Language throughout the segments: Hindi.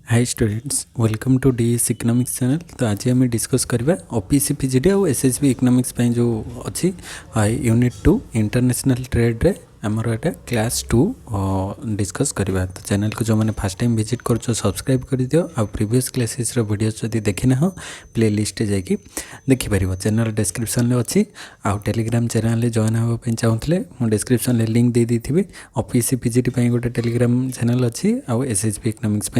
Hi students, welcome to DS economics channel. तो आज आम डिस्कस करवा ओपीसी पीजीडी और एसएसबी इकोनॉमिक्स जो अच्छी यूनिट 2 इंटरनेशनल ट्रेड रे आमर एटा क्लास 2 डिस्कस करवा। तो चैनल को जो मैंने फर्स्ट टाइम विजिट कर सब्सक्राइब कर दियो। आ प्रीवियस क्लासेस वीडियो जदि देखी ना हो प्ले लिस्ट जाकि देखिपर। चैनल डिस्क्रिप्शन में अच्छी आ टेलीग्राम चैनल जॉइन होगा चाहूँगे मुझे डिस्क्रिप्शन में लिंक दे दी। ओपीसी पीजीडी गोटे टेलीग्राम चैनल अच्छी आउ एसएसबी इकोनॉमिक्स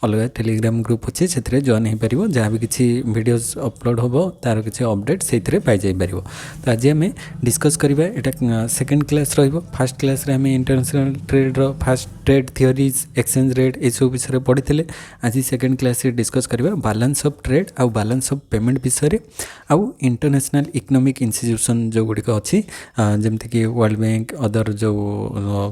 अलग टेलीग्राम ग्रुप अच्छे से जॉइन हो पार। जहाँ भी किसी वीडियोस अपलोड हो तार किसी अपडेट से पाई पार। तो आज आम डिस्कस करवा यहाँ सेकेंड क्लास रही। फर्स्ट क्लास रे हमें इंटरनेशनल ट्रेड रो first trade theories exchange rate ये सब विषय पढ़ी थे। आज सेकेंड क्लास रे डिस्कस करवा बैलेंस ऑफ ट्रेड आउ बैलेंस ऑफ पेमेंट विषय आउ इंटरनेशनल इकोनॉमिक इंस्टीट्यूशन जो गुड़िक अच्छी जमती कि वर्ल्ड बैंक अदर जो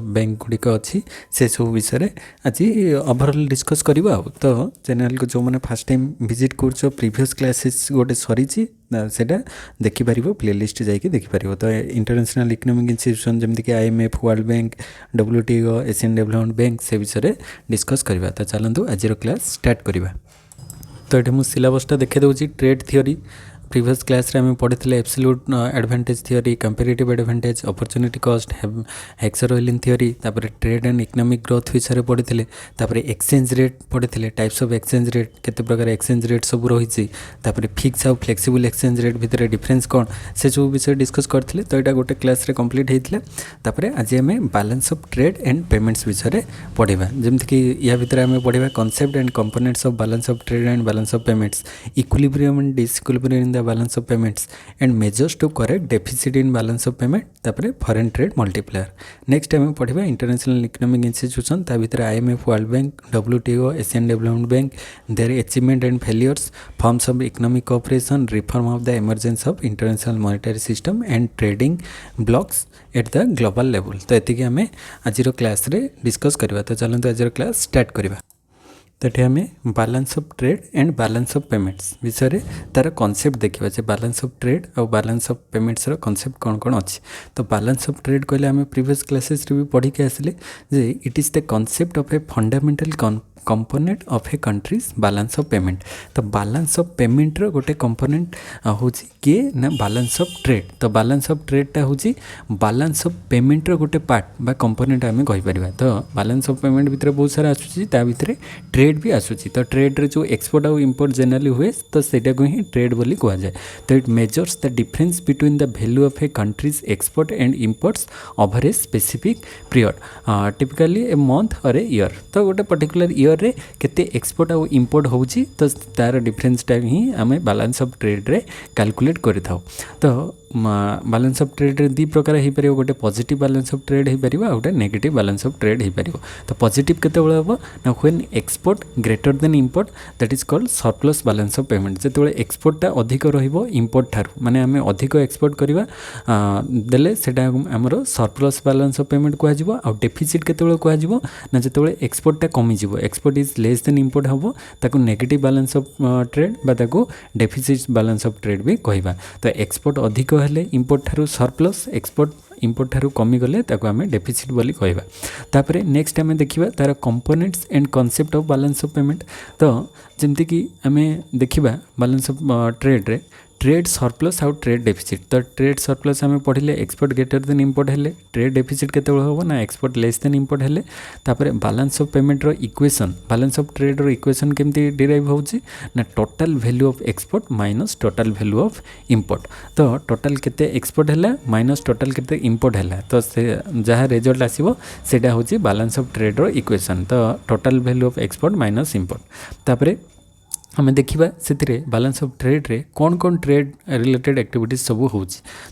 बैंक गुड़िक अच्छी से सब विषय आज ओवरऑल डिस्कस करवा। तो चैनल को जो मैंने फर्स्ट टाइम विजिट कर प्रीवियस क्लासेस गोटे सरी से देखिपर प्ले लिस्ट जाकि देखिपर। तो इंटरनेशनल इकोनॉमिक इंस्टीट्यूशन जमती कि IMF world bank WTO Asian development bank से विषय डिस्कस करवा। तो चलतु आज क्लास स्टार्ट करवा। तो ये मुझे सिलेबसटा देखे दूसरी ट्रेड थियोरी प्रीवियस क्लास रे हमें पढ़ी थे absolute advantage theory comparative advantage opportunity cost Heckscher theory तापर ट्रेड एंड इकोनॉमिक ग्रोथ विषय पढ़ी थे। तापर एक्सचेंज रेट पढ़ी थे टाइप्स ऑफ एक्सचेंज रेट केते प्रकार एक्सचेंज रेट सब रही। तापर फिक्स आउ फ्लेक्सिबल एक्सचेंज रेट भितर डिफरेंस कौन से सब विषय डिस्कस करते। तो यहाँ गोटे क्लास रे कंप्लीट होता। तापर आज आम balance of trade and payments विषय पढ़ा जमती कि या भितर आम पढ़ा concept and components of balance of trade and balance of payments equilibrium and disequilibrium in the balance of payments and measures to correct deficit in balance of payment तापर foreign trade multiplier. Next time पढ़ा इंटरनेशनल इकोनॉमिक इंस्टीट्यूशन ता भीतर IMF world bank WTO Asian development bank their achievement and failures forms of economic cooperation reform of the emergence of international monetary system and trading blocs at the global level. तो ये आम आज क्लास रे डिस्कस करवा। तो चलते आज क्लास स्टार्ट करवा। तो ये आम balance of trade and balance of payments विषय तार कॉन्सेप्ट देखा जे बैलेंस ऑफ ट्रेड और बैलेंस ऑफ पेमेंट्स कॉन्सेप्ट कौन कौन अच्छी। तो बैलेंस ऑफ ट्रेड कहले आम प्रीवियस क्लासेस भी पढ़ी के आसिले जे it is the concept of a fundamental component of a country's balance of payment. तो बैलेंस ऑफ पेमेंट रो गोटे कंपोनेंट होची किए ना बैलेंस ऑफ ट्रेड। तो बैलेंस ऑफ ट्रेडटा होची बैलेंस ऑफ पेमेंट रो गोटे पार्ट बा कंपोनेंट आम कहि परिबा। तो बैलेंस ऑफ पेमेंट भितर बहुत सारा आसुची ता भितर ट्रेड भी आसुची। तो ट्रेड रे जो एक्सपोर्ट और इंपोर्ट जनरली हुए तो सेटा को ही ट्रेड बोली कहा जाए। तो it measures the difference between the value of a countries export and imports over a specific period typically a month और ए ईयर। तो गोटे पर्टिकुलर ईयर रे केते एक्सपोर्ट और इंपोर्ट होउची तो तार डिफरेंसटा ही आम बैलेंस ऑफ ट्रेड रे कैलकुलेट करिथाउ। तो बैलेंस ऑफ ट्रेड रे दी प्रकार हो पार गोटे पॉजिटिव बैलेंस ऑफ ट्रेड हो पार गोटे नेगेटिव बैलेंस ऑफ ट्रेड हो पार। तो पॉजिटिव केतेबेले हम ना when export greater than import that is called surplus balance of payment. जेतेबेले एक्सपोर्टटा अधिक रहिबो इंपोर्ट ठारू माने आम अधिक एक्सपोर्ट करवा देले सेटा हमरो सरप्लस बैलेंस ऑफ पेमेंट कह जिवो। आ डेफिसिट केतेबेले कह जिवो ना जेतेबेले एक्सपोर्टटा कमी जिवो export is less than import हम ताको नेगेटिव बैलेंस ऑफ ट्रेड बा ताको डेफिसिट बैलेंस ऑफ ट्रेड भी कहवा। तो एक्सपोर्ट अधिक हेले इंपोर्ट ठारू सरप्लस एक्सपोर्ट इंपोर्ट ठारू कमी गले ताको आमे डेफिसिट बोली कहवा। तापरे नेक्स्ट आमे देखिबा तार components and concept of balance of payment. तो जेमती कि आमे देखिबा बैलेंस ऑफ ट्रेड रे ट्रेड सरप्लस आउ ट्रेड डेफिसिट। तो ट्रेड सरप्लस आम पढ़ले एक्सपोर्ट ग्रेटर देन इंपोर्ट हेले ट्रेड डेफिसिट केतेबेले होबो ना एक्सपोर्ट लेस देन इंपोर्ट हेले। तापर बैलेंस ऑफ पेमेंट रो इक्वेशन बैलेंस ऑफ ट्रेड रो इक्वेशन केमती डिराइव होउची ना total value of export minus total value of import. तो टोटल केते एक्सपोर्ट हैला माइनस टोटल केते इंपोर्ट हैला तो से जहाँ रिजल्ट आसीबो सेटा होची बैलेंस ऑफ ट्रेड रो इक्वेशन। तो total value of export minus import. तापर हमें देखा से बैलेंस ऑफ ट्रेड रे कौन कौन ट्रेड रिलेटेड एक्टिविटीज सब हो।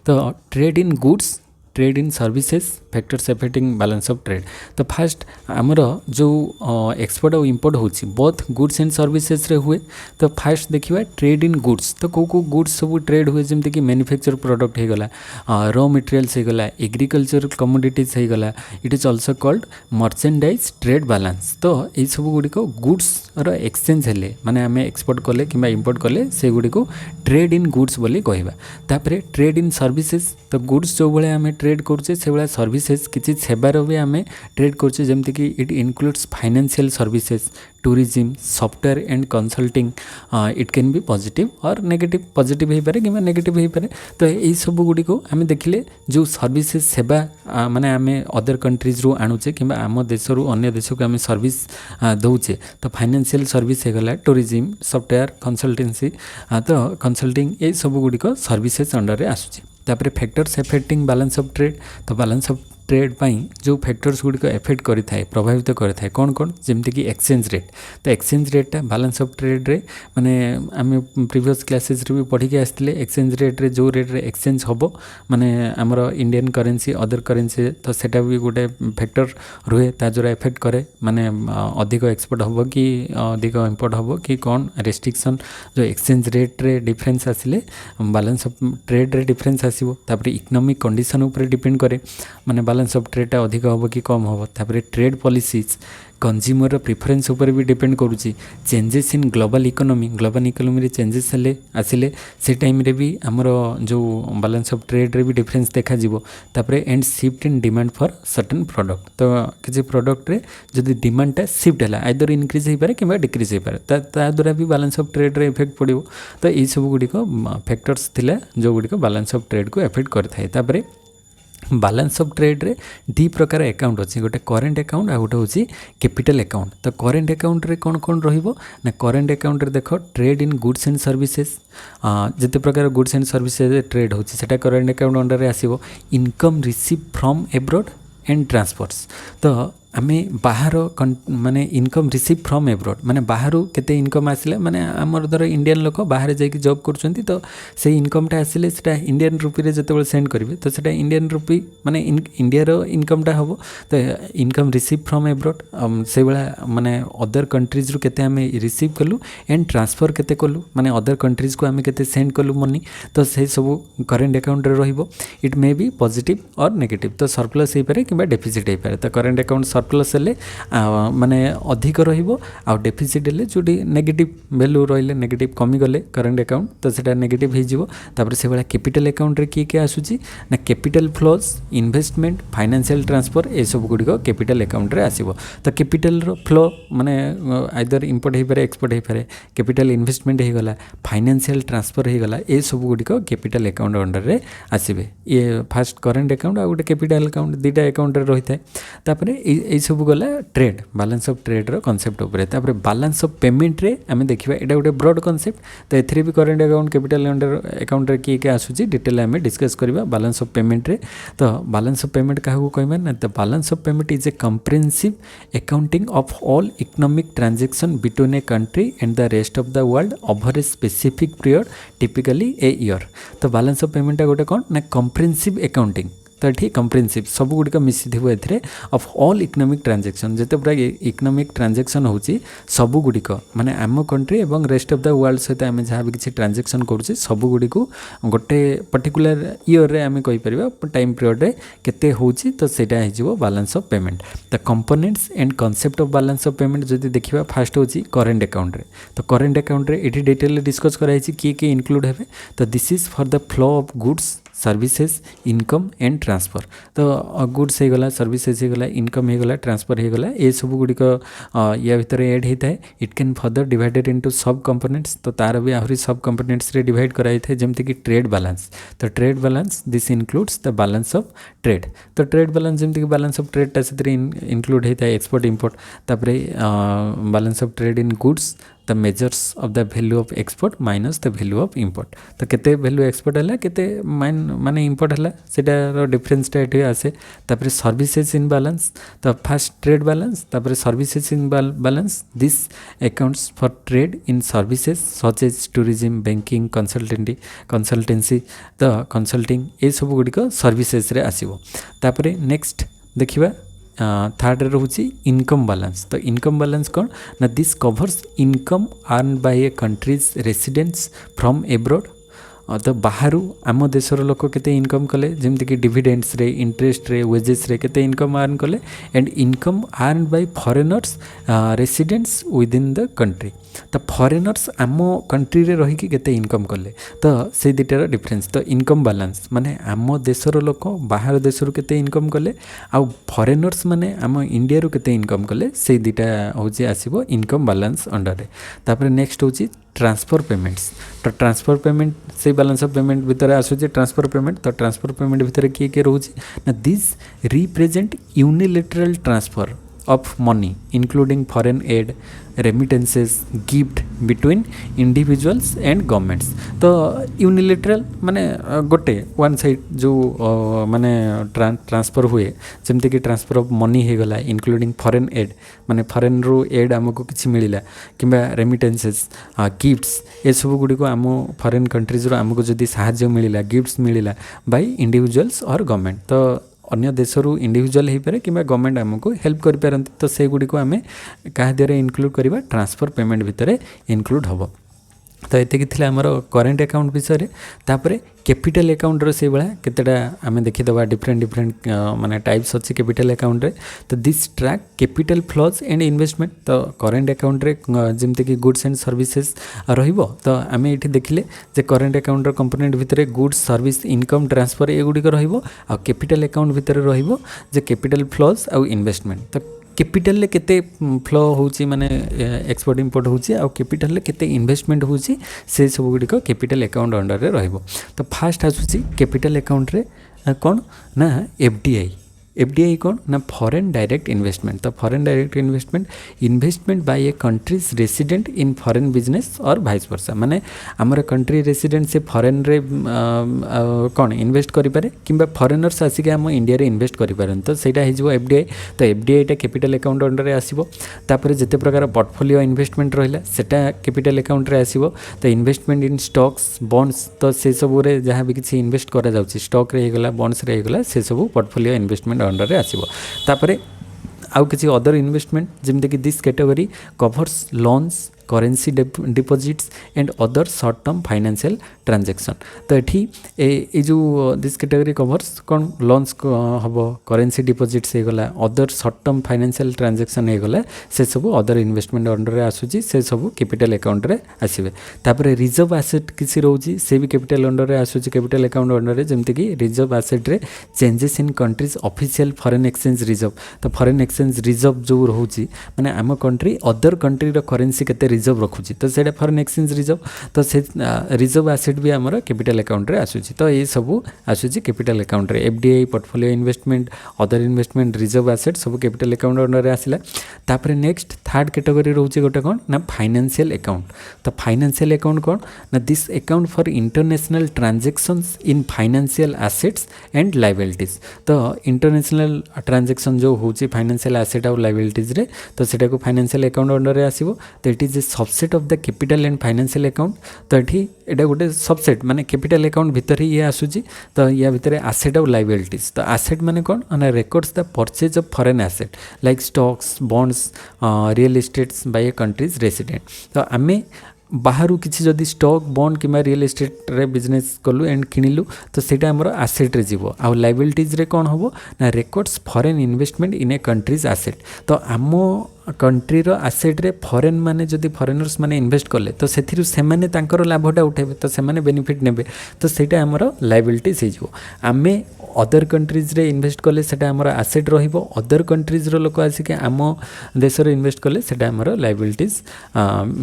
तो trade in goods trade in services factors affecting balance of trade. तो फास्ट आमर जो एक्सपोर्ट और इंपोर्ट होची बोथ गुड्स एंड सर्विसेज रे हुए। तो फास्ट देखिए ट्रेड इन गुड्स तो को गुड्स सब ट्रेड हुए जमती कि मैन्युफैक्चर प्रोडक्ट हो गला रॉ मटेरियल्स हो गला एग्रीकल्चर कमोडिटीज हो गला it is also called merchandise trade balance. तो ये सब गुड़िक गुड्स रो एक्सचेंज हेले माने आम एक्सपोर्ट कले कि इंपोर्ट कले से गुड़ी को ट्रेड इन गुड्स बोली कहवा। तापर ट्रेड इन सर्विसेज तो गुड्स जो भाई आम ट्रेड करुचे से भाई सर्विस सर्विसेज किसी सेवार भी आम ट्रेड करछे जेमति कि it includes financial services tourism software and consulting it can B positive और नेगेटिव पॉजिटिव हो पारे कि नेगेटिव हो पारे। तो यही सब गुड़ी को आम देखिले जो सर्विसेज सेवा माने आम अदर कंट्रीज रू आणुचे कि आम देश रू अन्य देश को आम सर्विस दौचे तो फाइनेंशियल सर्विस होगला टूरिज्म सॉफ्टवेयर कंसल्टेंसी तो कंसल्टिंग ये सब गुड़ी को सर्विसेज अंडर आसूची। तापर factors affecting balance of trade तो बैलेंस ऑफ ट्रेड पाई जो फैक्टर्स गुड़ी को एफेक्ट करि थाए प्रभावित करि थाए कौन कौन जमती कि एक्सचेंज रेट तो एक्सचेंज रेटा बैलेंस ऑफ ट्रेड रे माने आम प्रीवियस क्लासेस रे भी पढ़ी के आसले एक्सचेंज रेट रे जो रेट रे एक्सचेंज होबो माने हमर इंडियन करेंसी अदर करेंसी तो सेटा भी गोटे फैक्टर रुहे ता जोरा इफेक्ट करे माने अधिक एक्सपोर्ट होबो कि अधिक इंपोर्ट होबो कि कौन रेस्ट्रिक्शन जो एक्सचेंज रेट रे डिफरेंस आसिले बैलेंस ऑफ ट्रेड रे डिफरेंस आसीबो। तापर इकोनॉमिक कंडीशन ऊपर डिपेंड करे माने बैलेंस ऑफ ट्रेड अधिक हम कि कम हम। तापर ट्रेड पॉलिसीज कंज्यूमर प्रिफरेंस उपर भी डिपेंड करुच्ची changes in global economy changes हेले आसिले से टाइम रे भी हमर जो बैलेंस ऑफ ट्रेड रे भी डिफरेंस देखा जिवो। तापर and shift in demand for certain product तो किसी प्रोडक्ट रे जदि डिमांडटा शिफ्ट है आइदर इंक्रीज हो पारे कि डिक्रीज हो पारे द्वारा भी बैलेंस ऑफ ट्रेड रे इफेक्ट पड़ो। तो यही सब गुड़िक फैक्टर्स थिला जो गुड़िक बैलेंस ऑफ ट्रेड को इफेक्ट करथाय। तापर बैलेंस ऑफ ट्रेड रे दी प्रकार अकाउंट अच्छी गोटे करेंट अकाउंट आ गोटे हूँ कैपिटल अकाउंट। तो करेंट अकाउंट रे कौन कौन रहिबो ना करेंट अकाउंट रे देख trade in goods and services जिते प्रकार गुड्स एंड सर्विसेज ट्रेड होची सेटा करेंट अकाउंट अंडर रे आसीबो। Income receive from abroad and transports तो आम बाहर माने इनकम रिसीव फ्रॉम एब्रॉड माने बाहर केते इनकम आसिले माने आमर धर इंडियन लोक बाहर जाइए जॉब करछंती तो से इनकमटा आसिले सेटा इंडियन रुपी रे जते सेंड करेंगे तो सेटा इंडियन रुपी माने इंडिया रो इनकमटा हम तो इनकम रिसीव फ्रॉम एब्रॉड से भाया माने अदर कंट्रीज रू केते आम रिसीव कलु एंड ट्रांसफर केते कलु माने अदर कंट्रीज को आम केते सेंड कलु मनी तो से सब करेंट अकाउंट रे रहिबो। इट मे बी पॉजिटिव और नेगेटिव तो सरप्लस हो पारे कि डेफिसिट हो पारे। तो करेंट अकाउंट सरप्लस हेले माने अधिक रहिबो आ डेफिसिट हेले जोटी नेगेटिव वैल्यू रहिले नेगेटिव कमी गले करेंट अकाउंट तो सेटा नेगेटिव हो जिवो। तापर से भाया कैपिटल अकाउंट रे की आसुची ना capital flows investment financial transfer ए सब गुड़िक कैपिटल अकाउंट रे आसीबो। तो कैपिटल रो फ्लो माने आइदर इंपोर्ट हो पारे एक्सपोर्ट हो पारे कैपिटल इन्वेस्टमेंट हो गला फाइनेंशियल ट्रांसफर हो गला ए सब गुड़िक कैपिटल अकाउंट अंडर रे आसीबे। ये फास्ट करेंट अकाउंट आ गोटे कैपिटल अकाउंट दुईटा अकाउंट रे रही थाए। तापर ए सब गला ट्रेड बैलेंस ऑफ ट्रेड रो कांसेप्ट ऊपर। तापर बैलेंस ऑफ पेमेंट रे आमे देखिबा एटा गोटे ब्रॉड कांसेप्ट तो एथरे भी करेंट अकाउंट कैपिटल अकाउंट रे की आसुची डिटेल आमे डिस्कस करबा बैलेंस ऑफ पेमेंट रे। तो बैलेंस ऑफ पेमेंट काहू कहबा ना तो balance of payment is a comprehensive accounting of all economic transaction between a country and the rest of the world over a specific period typically a year. तो बैलेंस ऑफ पेमेंट गोटे कौन ना कंप्रिहेंसिव अकाउंटिंग तो ठीक कंप्रिहेंसिव सब गुड़िक मिसी थी एथिरे ऑफ ऑल इकोनॉमिक ट्रांजैक्शन जिते पूरा इकोनॉमिक ट्रांजैक्शन होची सब गुड़िक माने आम कंट्री एवं रेस्ट ऑफ द वर्ल्ड सहित आम जहाँ भी किसी ट्रांजैक्शन करुचे सब गुड़ी गोटे पर्टिकुलर ईयर रे आम कहीपर टाइम पीरियड रे केते होची तो सेटा हो balance of payment. The components and concept of balance of payment जदि देखिबा फास्ट होची करेंट अकाउंट रे। तो करेंट अकाउंट रे एठी डिटेल डिस्कस कराई किए इनक्लूड हेबे। तो this is for the flow of goods services income and transfer. तो गुड्स हो गला सर्विसेज हो गला इनकम हो गला ट्रांसफर हो गला ये सब गुड़िक या भितर एड होता है। It can further divided into सब कंपोनेंट्स तो तार भी आहरी सब कंपोनेंट्स रे डिवाइड कराई थे जमती कि ट्रेड बैलेंस। तो trade balance this includes the balance of trade. तो ट्रेड बैलेंस जमती कि बैलेंस ऑफ ट्रेड से इनक्लूड होता है एक्सपोर्ट इंपोर्ट। तापर balance of trade in goods the measures of the value of export minus the value of import. तो केते वैल्यू एक्सपोर्ट है केते माने इंपोर्ट है सेटार डिफरेंसटा ये आसे। तापर सर्विसेज इन बैलेंस तो फास्ट ट्रेड बैलेंस तापर services in balance this accounts for trade in services such as tourism banking consultancy तो कंसल्टिंग ये सब गुड़िक सर्विसेज रे आसीबो। तापर नेक्स्ट देखिबा थर्ड रोचे इनकम बैलेंस। तो इनकम बैलेंस कौन ना this covers income earn by a countries residents from abroad तो बाहर आम देशर लोक केते इनकम कले जमती कि डिविडेंड्स रे इंटरेस्ट रे वेजेस रे केते इनकम आर्न कले and income earn bye foreigners residents with in the country. तो फॉरेनर्स आम कंट्री रे रही केते इनकम कले तो से दुटार डिफरेन्स। तो इनकम बैलेंस माने आम देशर लोक बाहर देशर केते इनकम कले आउ फॉरेनर्स माने आम इंडिया रू केते इनकम कले से दुटा होची आसीबो इनकम बैलेंस अंडर रे। तापर नेक्स्ट होची ट्रांसफर पेमेंट्स। तो ट्रांसफर पेमेंट से बैलेंस ऑफ पेमेंट भितर आसुचे ट्रांसफर पेमेंट। तो ट्रांसफर पेमेंट भितर किए किए रोचे ना this represent unilateral transfer of money including foreign aid remittances gift between individuals and governments। तो यूनिलेटरल माने गोटे वन साइड जो माने ट्रांसफर हुए जमती कि ट्रांसफर ऑफ मनी हो गला इंक्लूडिंग फॉरेन एड माने फॉरेन रू एड आमको किसी मिलला किंबा रेमिटेंसेस गिफ्ट्स ये सब गुड़ी को आम फॉरेन कंट्रीज रो आमको जदि साहाय्य मिलला गिफ्ट्स मिलला बाय इंडिविजुअल्स और गवर्नमेंट। तो अन्य देशरू इंडिविजुअल हो पारे कि गवर्नमेंट आमको हेल्प कर तो से गुड़ी को आम क्या द्वारा इनक्लूड करवा ट्रांसफर पेमेंट भितर इनक्लूड हम। तो ये थी आमर करेन्ट अकाउंट विषय तापर कैपिटल अकाउंट रो से भाया केतेटा आम देखीदे डिफरेंट डिफरेंट माने टाइप्स अच्छी कैपिटल अकाउंट रे। तो this track capital flows and investment. तो करेन्ट अकाउंट रे जमती कि गुड्स एंड सर्विसेज रहिबो। तो आम ये देखिले जे करेन्ट अकाउंट रो कंपोनेंट भितर गुड्स सर्विस इनकम ट्रांसफर ये गुड़िक रहिबो आ कैपिटल अकाउंट भितर रहिबो जे कैपिटल फ्लोज आ इन्वेस्टमेंट। तो कैपिटल केते फ्लो होची माने एक्सपोर्ट इंपोर्ट होची आ कैपिटल केते इन्वेस्टमेंट होची से सब गुड़िक कैपिटल अकाउंट अंडर रे रहिबो। तो फास्ट आसुची कैपिटल अकाउंट रे कौन ना एफडीआई। एफडीआई कौन ना फॉरेन डायरेक्ट इन्वेस्टमेंट। तो foreign direct investment by a country's resident in foreign business और भाइस वर्सा माने आमर कंट्री रेसिडेंट से फॉरेन रे कौन इन्वेस्ट करि पारे किंबा फॉरेनर्स आसिक आम इंडिया रे इन्वेस्ट करि पारन। तो सेटा हिजबो एफडीआई। तो एफडीआई टा कैपिटल अकाउंट अंडर रे आसीबो। तापर जेते प्रकार पोर्टफोलियो इन्वेस्टमेंट रहिला सेटा कैपिटल अकाउंट रे आसीबो। तो इन्वेस्टमेंट इन स्टॉक्स बॉन्ड्स तो से सब रे जहाँ भी किसी इन्वेस्ट करा जाउची स्टॉक रे हेगला बॉन्ड्स रे हेगला से सब पोर्टफोलियो इन्वेस्टमेंट अंडर रे आसीबो। तापरे आउ किसी अदर इन्वेस्टमेंट जमते कि this category covers loans currency deposits and other short term financial transaction. तो ये जो दिस कैटेगरी कवर्स कौन लोन्स हम करेन्सी डिपोजिट्स हो गला other short term financial transaction हो गला से सब अदर इन्वेस्टमेंट अंडर रे आसुची से सब कैपिटल अकाउंट रे आसीबे। तापर रिजर्व एसेट किसी रोची से भी कैपिटल अंडर रे आसुची कैपिटल अकाउंट अंडर रे जमते कि रिजर्व एसेट रे changes in countries official foreign exchange reserve. तो फॉरेन एक्सचेंज रिजर्व जो रोची माने आम कंट्री अदर कंट्री रो करेन्सी केते रिजर्व रखुची तो से फॉरेन एक्सचेंज रिजर्व। तो से रिजर्व एसेट भी आमर कैपिटल अकाउंट रे आसुची। तो ये सब आसुची कैपिटल अकाउंट रे FDI portfolio investment other investment reserve asset सब कैपिटल अकाउंट अंडर रे आसिला। तापर नेक्स्ट थर्ड कैटेगरी रोचे गोटे कौन ना फाइनेंशियल अकाउंट। तो फाइनेंशियल अकाउंट कौन ना this account for international transactions in financial assets and liabilities. तो इंटरनेशनल ट्रांजैक्शन जो होची फाइनेंशियल एसेट और लायबिलिटीज रे तो सेटा को फाइनेंशियल अकाउंट अंडर रे आसीबो। तो it is A subset of the capital and financial account. तो ये गोटे सबसेट माने कैपिटल अकाउंट भितर ही ये आसुची। तो या भितर एसेट और लायबिलिटीज। तो एसेट माने कौन ना records the purchase of foreign asset like stocks bonds real estates by a country's resident. तो आमे बाहर किसी जदि स्टॉक बॉन्ड कि रियल एस्टेट रे बिजनेस कलु एंड किणिलु तो सेटा हमर एसेट रे जीवो। आ लायबिलिटीज रे कौन होबो ना records foreign investment in a countries asset. तो आम कंट्री रो एसेट रे फॉरेन माने जदि फॉरेनर्स माने इन्वेस्ट कले तो सेथिरु सेमाने तांकर लाभटा उठेबे तो सेमाने बेनिफिट नेबे तो सेटा हमर लायबिलिटीज हे जीवो। आमे अदर कंट्रीज रे इन्वेस्ट कले सेटा हमर एसेट रहिबो अदर कंट्रीज रो लोक आसिके आम देश रे इन्वेस्ट कले सेटा हमर लायबिलिटीज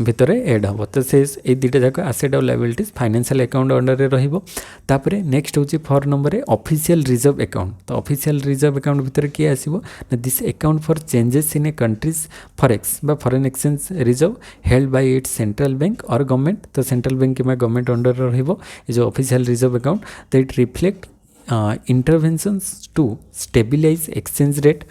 भितर ऐड हबो। तो से ए दुटा जाक एसेट और लायबिलिटीज फाइनेंशियल अकाउंट अंडर रे रहिबो। तापरे नेक्स्ट होची 4 नंबर रे ऑफिशियल रिजर्व अकाउंट। तो ऑफिशियल रिजर्व अकाउंट भितर की आसीबो ना this account for changes in a country's forex बा foreign exchange reserve held by its central bank और गवर्नमेंट। तो सेंट्रल बैंक किंबा गवर्नमेंट अंडर रहिबो ए जो ऑफिशियल रिजर्व अकाउंट। तो it reflect interventions to stabilize exchange rate.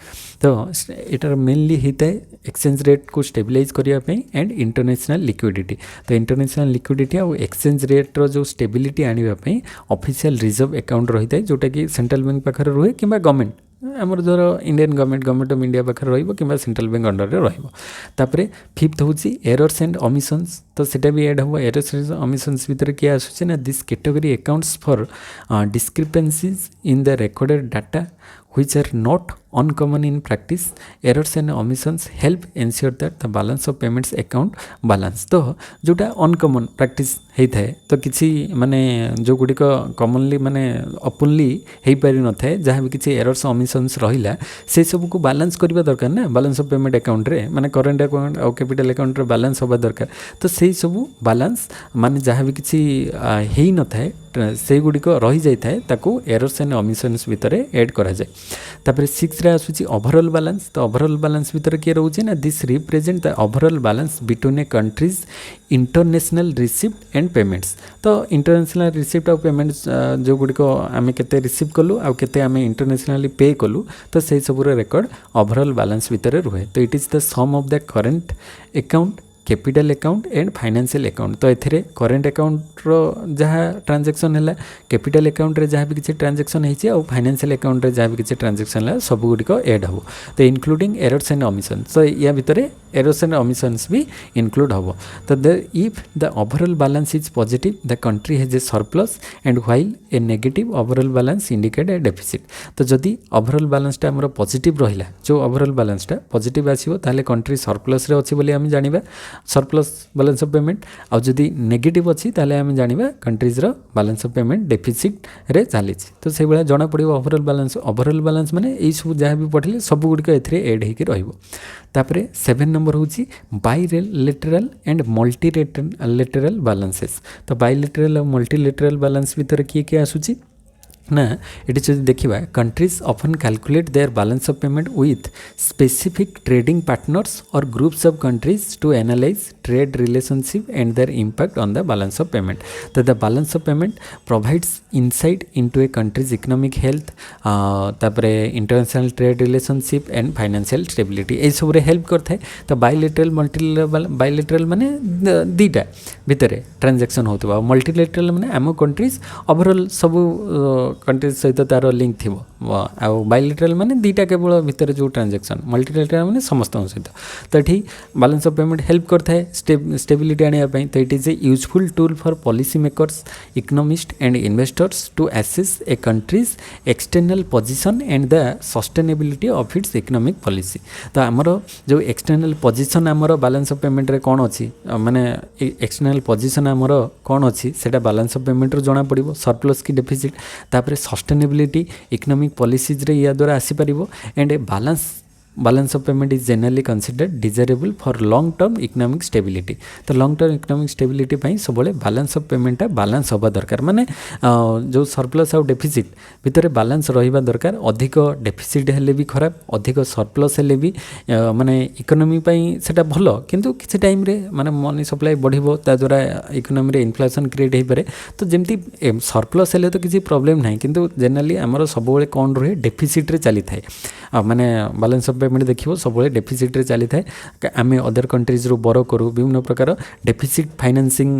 तो इटार मेनली होता है एक्सचेंज रेट को स्टेबिलाइज करने एंड इंटरनेशनल लिक्विडिटी। तो इंटरनेशनल लिक्विडिटी और एक्सचेंज रेट रो जो स्टेबिलिटी आने ऑफिशियल रिजर्व अकाउंट रही है जोटा कि सेंट्रल बैंक पाखे रुहे कि गवर्नमेंट आमर धर इंडियन गवर्नमेंट ऑफ इंडिया पाखे रही कि सेंट्रल बैंक अंडर रे रहिबो। तापरे फिफ्थ होची एरर्स एंड ओमिशंस। तो सेटा भी ऐड हम एरर्स एंड ओमिशंस भितर किए आसुचे ना this category accounts for discrepancies in the recorded data which are not uncommon in practice. Errors and omissions help ensure that the balance of payments account balance. तो जोटा अनकमन प्रैक्टिस होता है तो किसी माने जो गुड़िक कमनली माने ओपनली हो पारि न थाए जहाँ भी किसी एरर्स ओमिशंस रहिला से सब को बैलेंस करबा दरकार ना बैलेंस ऑफ पेमेंट अकाउंट रे माने करंट अकाउंट और कैपिटल अकाउंट रे बैलेंस होबा दरकार तो से सब बैलेंस माने जहाँ भी किसी हेई न थाए से गुड़िक रही जाए ताकू एरर्स एंड ओमिशंस भितर ऐड करा जाए तापर 6 रे आसुची ओवरऑल बैलेंस तो ओवरऑल बैलेंस भितर किए रोचे ना this represent the overall balance between A country's international receipt and payments तो इंटरनेशनल रिसिप्ट और पेमेंट्स जो गुड़िक आम के रिसीव कलु आउ के आम इंटरनेशनली पे कलु तो से सबूर रेकर्ड ओवरऑल बैलेंस भितर रुहे तो it is the sum of the current account capital account and financial account तो एथिरे करंट अकाउंट रो जहाँ ट्रांजैक्शन है कैपिटल अकाउंट रे जहाँ भी किसी ट्रांजैक्शन होती है फाइनेंशियल अकाउंट रे जहाँ भी किसी ट्रांजैक्शन है सब गुड़िक ऐड हो तो इंक्लूडिंग एरर्स एंड ओमिशंस तो या भितर एरर्स एंड ओमिशंस भी इंक्लूड हो तो if the overall balance is positive the country has a surplus and while A negative overall balance indicate a deficit तो जदि ओवरऑल बैलेंसटा आमर पॉजिटिव रहिला जो ओवरऑल बैलेंसटा पॉजिटिव आसीबो ताले कंट्री सरप्लस रे अछि बोली आम जानिबा सरप्लस बैलेंस ऑफ पेमेंट आउ जदि नेगेटिव अच्छी ताले आम जानिबा कंट्रीज रो बैलेंस ऑफ पेमेंट डेफिसिट रे चली तो से भाया जना पड़ो ओवरऑल बैलेंस माने यही सब जहाँ भी पढ़ले सब गुड़िक एथिरे ऐड होकर रहिबो तापरे 7 नंबर होची बाइलेटरल एंड मल्टीलेटरल बैलेंसेस तो बाइलेटरल और मल्टीलेटरल बैलेंस भीतर किए किए आसुची ना ये जो देखा countries often calculate their balance of payment with specific trading partners और groups of countries to analyze trade relationship and their impact on the balance of payment तो the balance of payment provides insight into a country's economic health तापरे international trade relationship and financial stability ये सब हेल्प करता है तो बाइलेटरल मल्टीलेटरल बाइलेटरल माने दीटा भितर ट्रांजैक्शन होता मल्टीलेटरल माने आम कंट्रीज ओवरऑल सब कंट्रीज सहित तार लिंक थी आउ बाइलेटरल माने दीटा केवल भितर जो ट्रांजैक्शन मल्टीलेटरल माने समस्त सहित तो ये बैलेंस ऑफ पेमेंट हेल्प करता है स्टेबिलिटी आने तो it is a useful tool for policy makers economist and investors to assess a country's external position and the sustainability of its economic policy तो आमर जो एक्सटर्नल पोजीशन आमर बैलेंस ऑफ पेमेंट रे कौन अच्छी माने एक्सटर्नल पोजीशन आमर कौन अच्छी सेटा बैलेंस ऑफ पेमेंट रो जना पड़िबो सरप्लस की डेफिसिट तापरे सस्टेनेबिलिटी इकोनॉमिक पॉलिसीज रे या द्वारा आसी परिबो and a balance of payment is generally considered desirable for long term economic stability तो लॉन्ग टर्म इकोनॉमिक स्टेबिलिटी पई सबले बैलेंस ऑफ पेमेंट बैलेंस होबा दरकार माने जो सरप्लस और डेफिसिट भितर बैलेंस रहिबा दरकार अधिक डेफिसिट हेले भी खराब अधिक सरप्लस हेले भी माने इकोनॉमी पई सेटा भलो किंतु किसी टाइम रे माने मनी सप्लाई बढ़िबो ता द्वारा इकोनॉमी रे इन्फ्लेशन क्रिएट हे पारे तो जेमती सरप्लस हेले तो किसी प्रॉब्लम नाही किंतु जनरली हमर सबले कोन रहे डेफिसिट रे चली थाए माने बैलेंस ऑफ पेमेंट देखिए सब डेफिसिट रे चली थाए आम अदर कंट्रीज रो बोरो करूँ विभिन्न प्रकार डेफिसिट फाइनेंसिंग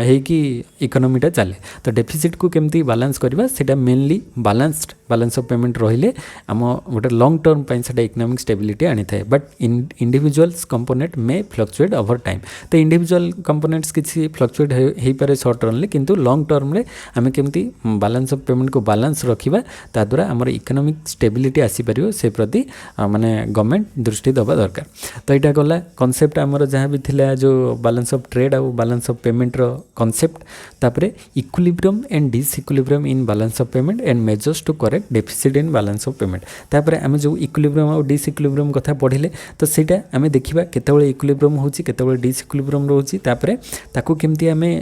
होगी इकोनॉमीटा चले तो डेफिसिट को केमती बैलेंस करवा सेटा mainly balanced balance of payment रहिले आम गोटे लॉन्ग टर्म पे सेटा इकोनॉमिक स्टेबिलिटी आनी थाए but individuals component may fluctuate over time तो इंडिविजुअल कंपोनेंट्स किसी फ्लक्चुएट हो पारे शॉर्ट टर्म किंतु लॉन्ग टर्म रे आम केमती बैलेंस ऑफ पेमेंट को बैलेंस रखा ता द्वारा आमर इकोनॉमिक स्टेबिलिटी आसी परियो से प्रति माने गवर्नमेंट दृष्टि दबा दरकार तो यहाँ गला कॉन्सेप्ट आमर जहाँ भी थिला जो बैलेंस ऑफ ट्रेड और बैलेंस ऑफ पेमेंट रो कॉन्सेप्ट तापरे equilibrium and disequilibrium in balance of payment and measures to correct deficit in balance of payment तापरे आम जो इक्विलिब्रियम और डिसइक्विलिब्रियम कथा पढ़िले तो सेटा आम देखिबा केतेबेले इक्विलिब्रियम होची केतेबेले डिसइक्विलिब्रियम रोची तापरे ताकू केमती आमे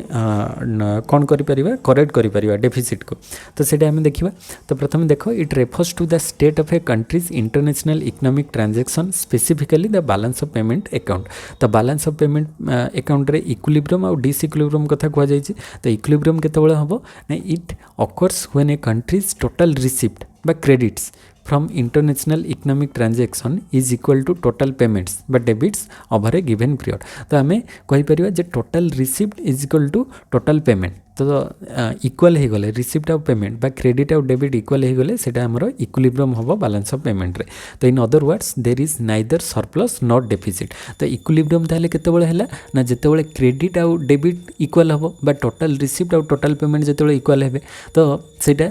कोन करि परिबा करेक्ट करि परिबा डेफिसिट को तो सेटा आम देखिबा तो प्रथम देखो it refers to the state of a country's international economic transaction specifically the balance of payment account तो बैलेंस ऑफ पेमेंट अकाउंट रे इक्विलिब्रियम और डिसइक्विलिब्रियम कथा कह जायछि तो इक्विलिब्रियम केतेबेले हबो ना it occurs when a country's total receipt बा credits from international economic transaction is equal to total payments but debits over a given period तो आमे कहि परिबा जे total receipt is equal to total payment तो इक्वाल हो गले रिसीप्ट ऑफ पेमेंट बा क्रेडिट और डेबिट इक्वाल हो गले सेटा हमर इक्विलिब्रियम हम बैलेंस ऑफ पेमेंट रे। तो in other words there is neither surplus not deficit. तो इक्विलिब्रियम ताले केतेबेले हैला ना जेतेबेले क्रेडिट और डेबिट इक्वाल हबो बा टोटल रिसीप्ट और टोटल पेमेंट जेतेबेले इक्वाल हेबे तो सेटा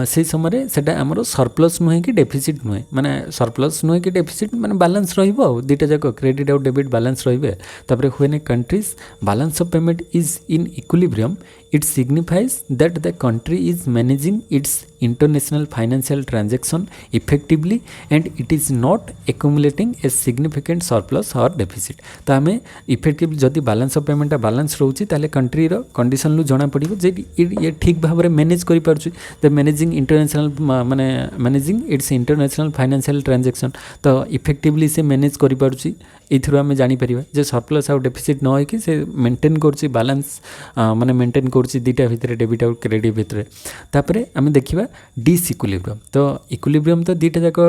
से समय सेटा हमर सरप्लस नुहे कि डेफिसिट नुहे माने सरप्लस नुहे कि डेफिसिट माने बैलेंस रहिबो दुटा जाक क्रेडिट और डेबिट बैलेंस रहिबे। तापर when a country's balance of payment is in equilibrium it signifies that the country is managing its international financial transaction effectively and it is not accumulating a significant surplus or deficit। तो आम इफेक्टिवली जदि बैलेंस ऑफ पेमेंट बैलेंस रोचे ताले कंट्री रो कंडीशन लु जना पड़िबो जे ये ठीक भाव में मैनेज करि पारछु द मैनेजिंग इंटरनेशनल माने managing it's international financial transaction. तो इफेक्टिवली से मैनेज करि पारछु एथुर आम जानि परिबा जे सरप्लस और डेफिसिट न होय कि से मेंटेन करछि बैलेंस माने मेंटेन करछि दुटा भितर डेबिट और क्रेडिट भितर। तापरे आम देखिबा डिसइक्विलिब्रियम। तो इक्विलिब्रियम तो दुटा जाक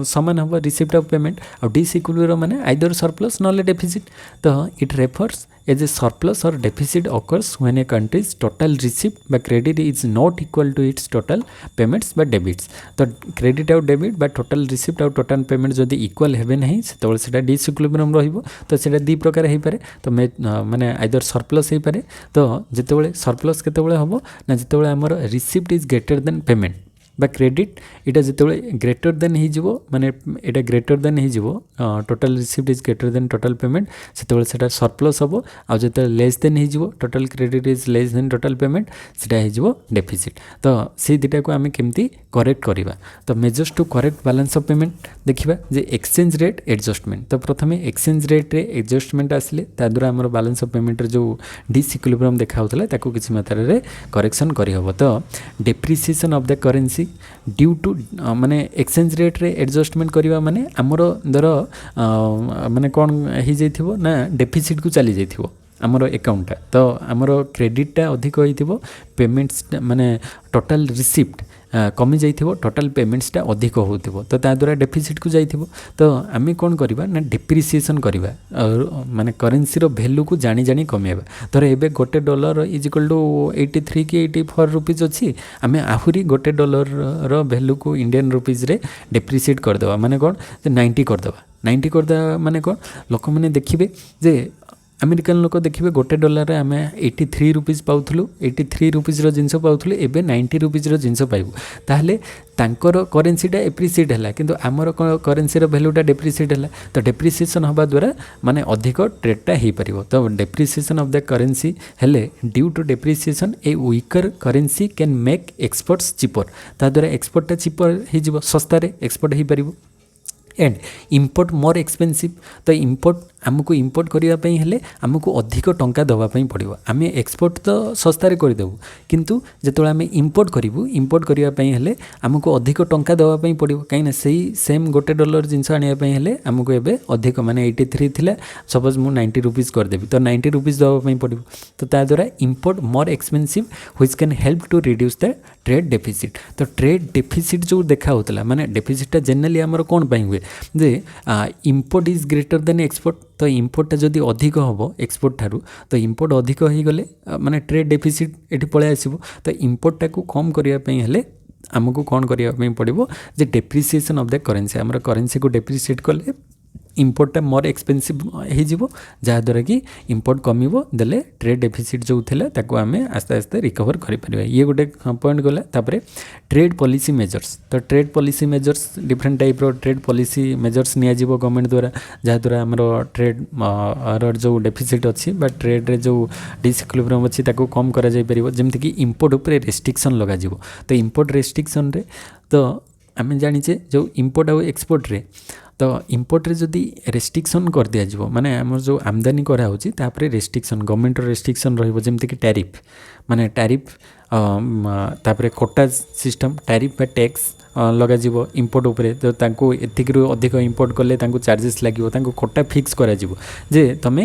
समान हम रिसीप्ट ऑफ पेमेंट और डिसइक्विलिब्रियम माने आइदर सरप्लस नॉले डेफिसिट। तो it refers as a surplus or deficit occurs when a country's total receipt by credit is not equal to its total payments by debits। तो क्रेडिट और डेबिट बा टोटल रिसीप्ट और टोटल पेमेंट जदि इक्वाल हेबे नहीं सेतबेले सेटा डिसइक्विलिब्रियम रहिबो। तो सेटा दी प्रकार हे पारे तो माने आइदर सरप्लस हे पारे। तो जेतेबेले सरप्लस केतेबेले हबो ना जेतेबेले हमर receipt is greater then payment बा क्रेडिट इटा जेतेबेले ग्रेटर देन ही जिवो माने एटा ग्रेटर देन ही जिवो total receipt is greater than total payment सेतेबेले सेटा सरप्लस हबो। आ जेतेबेले लेस देन ही जिवो total credit is less than total payment सेटा ही जिवो डेफिसिट। तो से दिटा को आमे केमती करेक्ट करिबा। तो measures to correct balance of payment देखिबा जे एक्सचेंज रेट एडजस्टमेंट। तो प्रथमे एक्सचेंज रेट रे एडजस्टमेंट आसले ता द्वारा हमर बैलेंस ऑफ पेमेंट रे जो डिसइक्विलिब्रियम देखा होतला ताको किछि मात्रा रे करेक्शन करि हबो। तो depreciation of the currency due to माने एक्सचेंज रेट रे एडजस्टमेंट करवा माने आमर धर माने कौन हो जाइथिबो ना डेफिसिट को चली जाइथिबो आमर अकाउंटा। तो आमर क्रेडिटा अधिक होइथिबो पेमेंट्स माने टोटल रिसीप्ट कमी जाइथिबो टोटल पेमेंट्सटा अधिक होउथिबो तो ता द्वारा डेफिसिट को जाइथिबो। तो आमे कोन करबा ना डिप्रिसिएशन करबा माने करेंसी रो वैल्यू को जानी जानी कमेबा। धर एबे गोटे डॉलर इज इक्वल टू 83 कि 84 रुपीज अछि आमे आहुरी गोटे डॉलर रो वैल्यू को इंडियन रुपीज रे डिप्रिसिएट कर देबा माने कोन 90 कर देबा 90 कर देबा माने कोन लोक माने देखिबे जे अमेरिकन लोक देखिए गोटे डॉलर आम 83 रुपीज पाऊलु 83 रुपीज जिनस पाऊलु एवं 90 रुपीज जिनस पाइबू ताहले तांकर करेन्सीटा एप्रिसिएट है किंतु आमर करेन्सी भैल्यूटा डेप्रिसिएट है। तो डेप्रिसिएशन हवा द्वारा माने अधिक ट्रेडटा हो पार। तो डेप्रिसिएशन ऑफ द करेन्सी हेले due to depreciation a weaker currency can make exports cheaper ता द्वारा एक्सपोर्टटा चिपर हो सस्तार एक्सपोर्ट हो पार। And import more expensive. तो इंपोर्ट आमको इंपोर्ट करने हेले आमको अधिक टंका दवापाई पड़ो। आम एक्सपोर्ट तो सस्तार करदेबू किंतु जो आम इंपोर्ट करूँ इंपोर्ट करने हेले आमको अधिक टंका दवापाई पड़ो कहीं से सेम गोटे डॉलर जिनस आने हेले आमको एबे अधिक माने 83 थिला सपोज मु 90 रुपीज करदेवी तो 90 रुपीज दवापाई पड़ो। तो ता द्वारा import more expensive which can help to reduce the trade deficit. तो ट्रेड डेफिसिट जो देखा होता माने डेफिसिटा जनरली आमर कौन पाई हुए जे import is greater than export. तो इंपोर्टा जदि अधिक हम एक्सपोर्ट ठारू तो इंपोर्ट अधिक हो गले माने ट्रेड डेफिसिट ये पलि आसो। तो इंपोर्टा को कम करने हेले आमको कौन करने पड़ो जे डेप्रिसिएशन ऑफ द करेन्सी आमर करेन्सी को डेप्रिसिएट कले इंपोर्टा मोर एक्सपेंसिव हो जहाँद्वारा कि इंपोर्ट कमिबो देले ट्रेड डेफिसिट जो थिला ताको आमे आस्ते आस्ते रिकवर करि परिबा। ये गोटे पॉइंट गला। तापरे ट्रेड पॉलिसी मेजर्स। तो trade policy measures different type रो ट्रेड पॉलिसी मेजर्स निया जीवो गवर्नमेंट द्वारा जहाँद्वारा आमर ट्रेड रो जो डेफिसिट अच्छी बा ट्रेड रे जो डिसइक्विलिब्रियम अच्छी ताको कम करा जाय परिबो जेमति कि इंपोर्ट ऊपर रेस्ट्रिक्शन लगा जीवो। तो इंपोर्ट रेस्ट्रिक्शन रे तो आमे जानिचे जो इंपोर्ट और एक्सपोर्ट रे तो इंपोर्ट रे जदि रेस्ट्रिक्शन कर दिया जिवो माने हमर जो आमदानी करा होची तापरे रेस्ट्रिक्शन गवर्नमेंट रेस्ट्रिक्शन रहिबो जेमति कि टैरिफ माने टैरिफ तापरे कोटा सिस्टम टैरिफ बा टैक्स ଲଗାଯିବ ଇମ୍ପୋର୍ଟ ଉପରେ ତ ତାଙ୍କୁ ଏତିକିରୁ ଅଧିକ ଇମ୍ପୋର୍ଟ କଲେ ତାଙ୍କୁ ଚାର୍ଜେସ୍ ଲାଗିବ ତାଙ୍କୁ କୋଟା ଫିକ୍ସ କରାଯିବ ଯେ ତୁମେ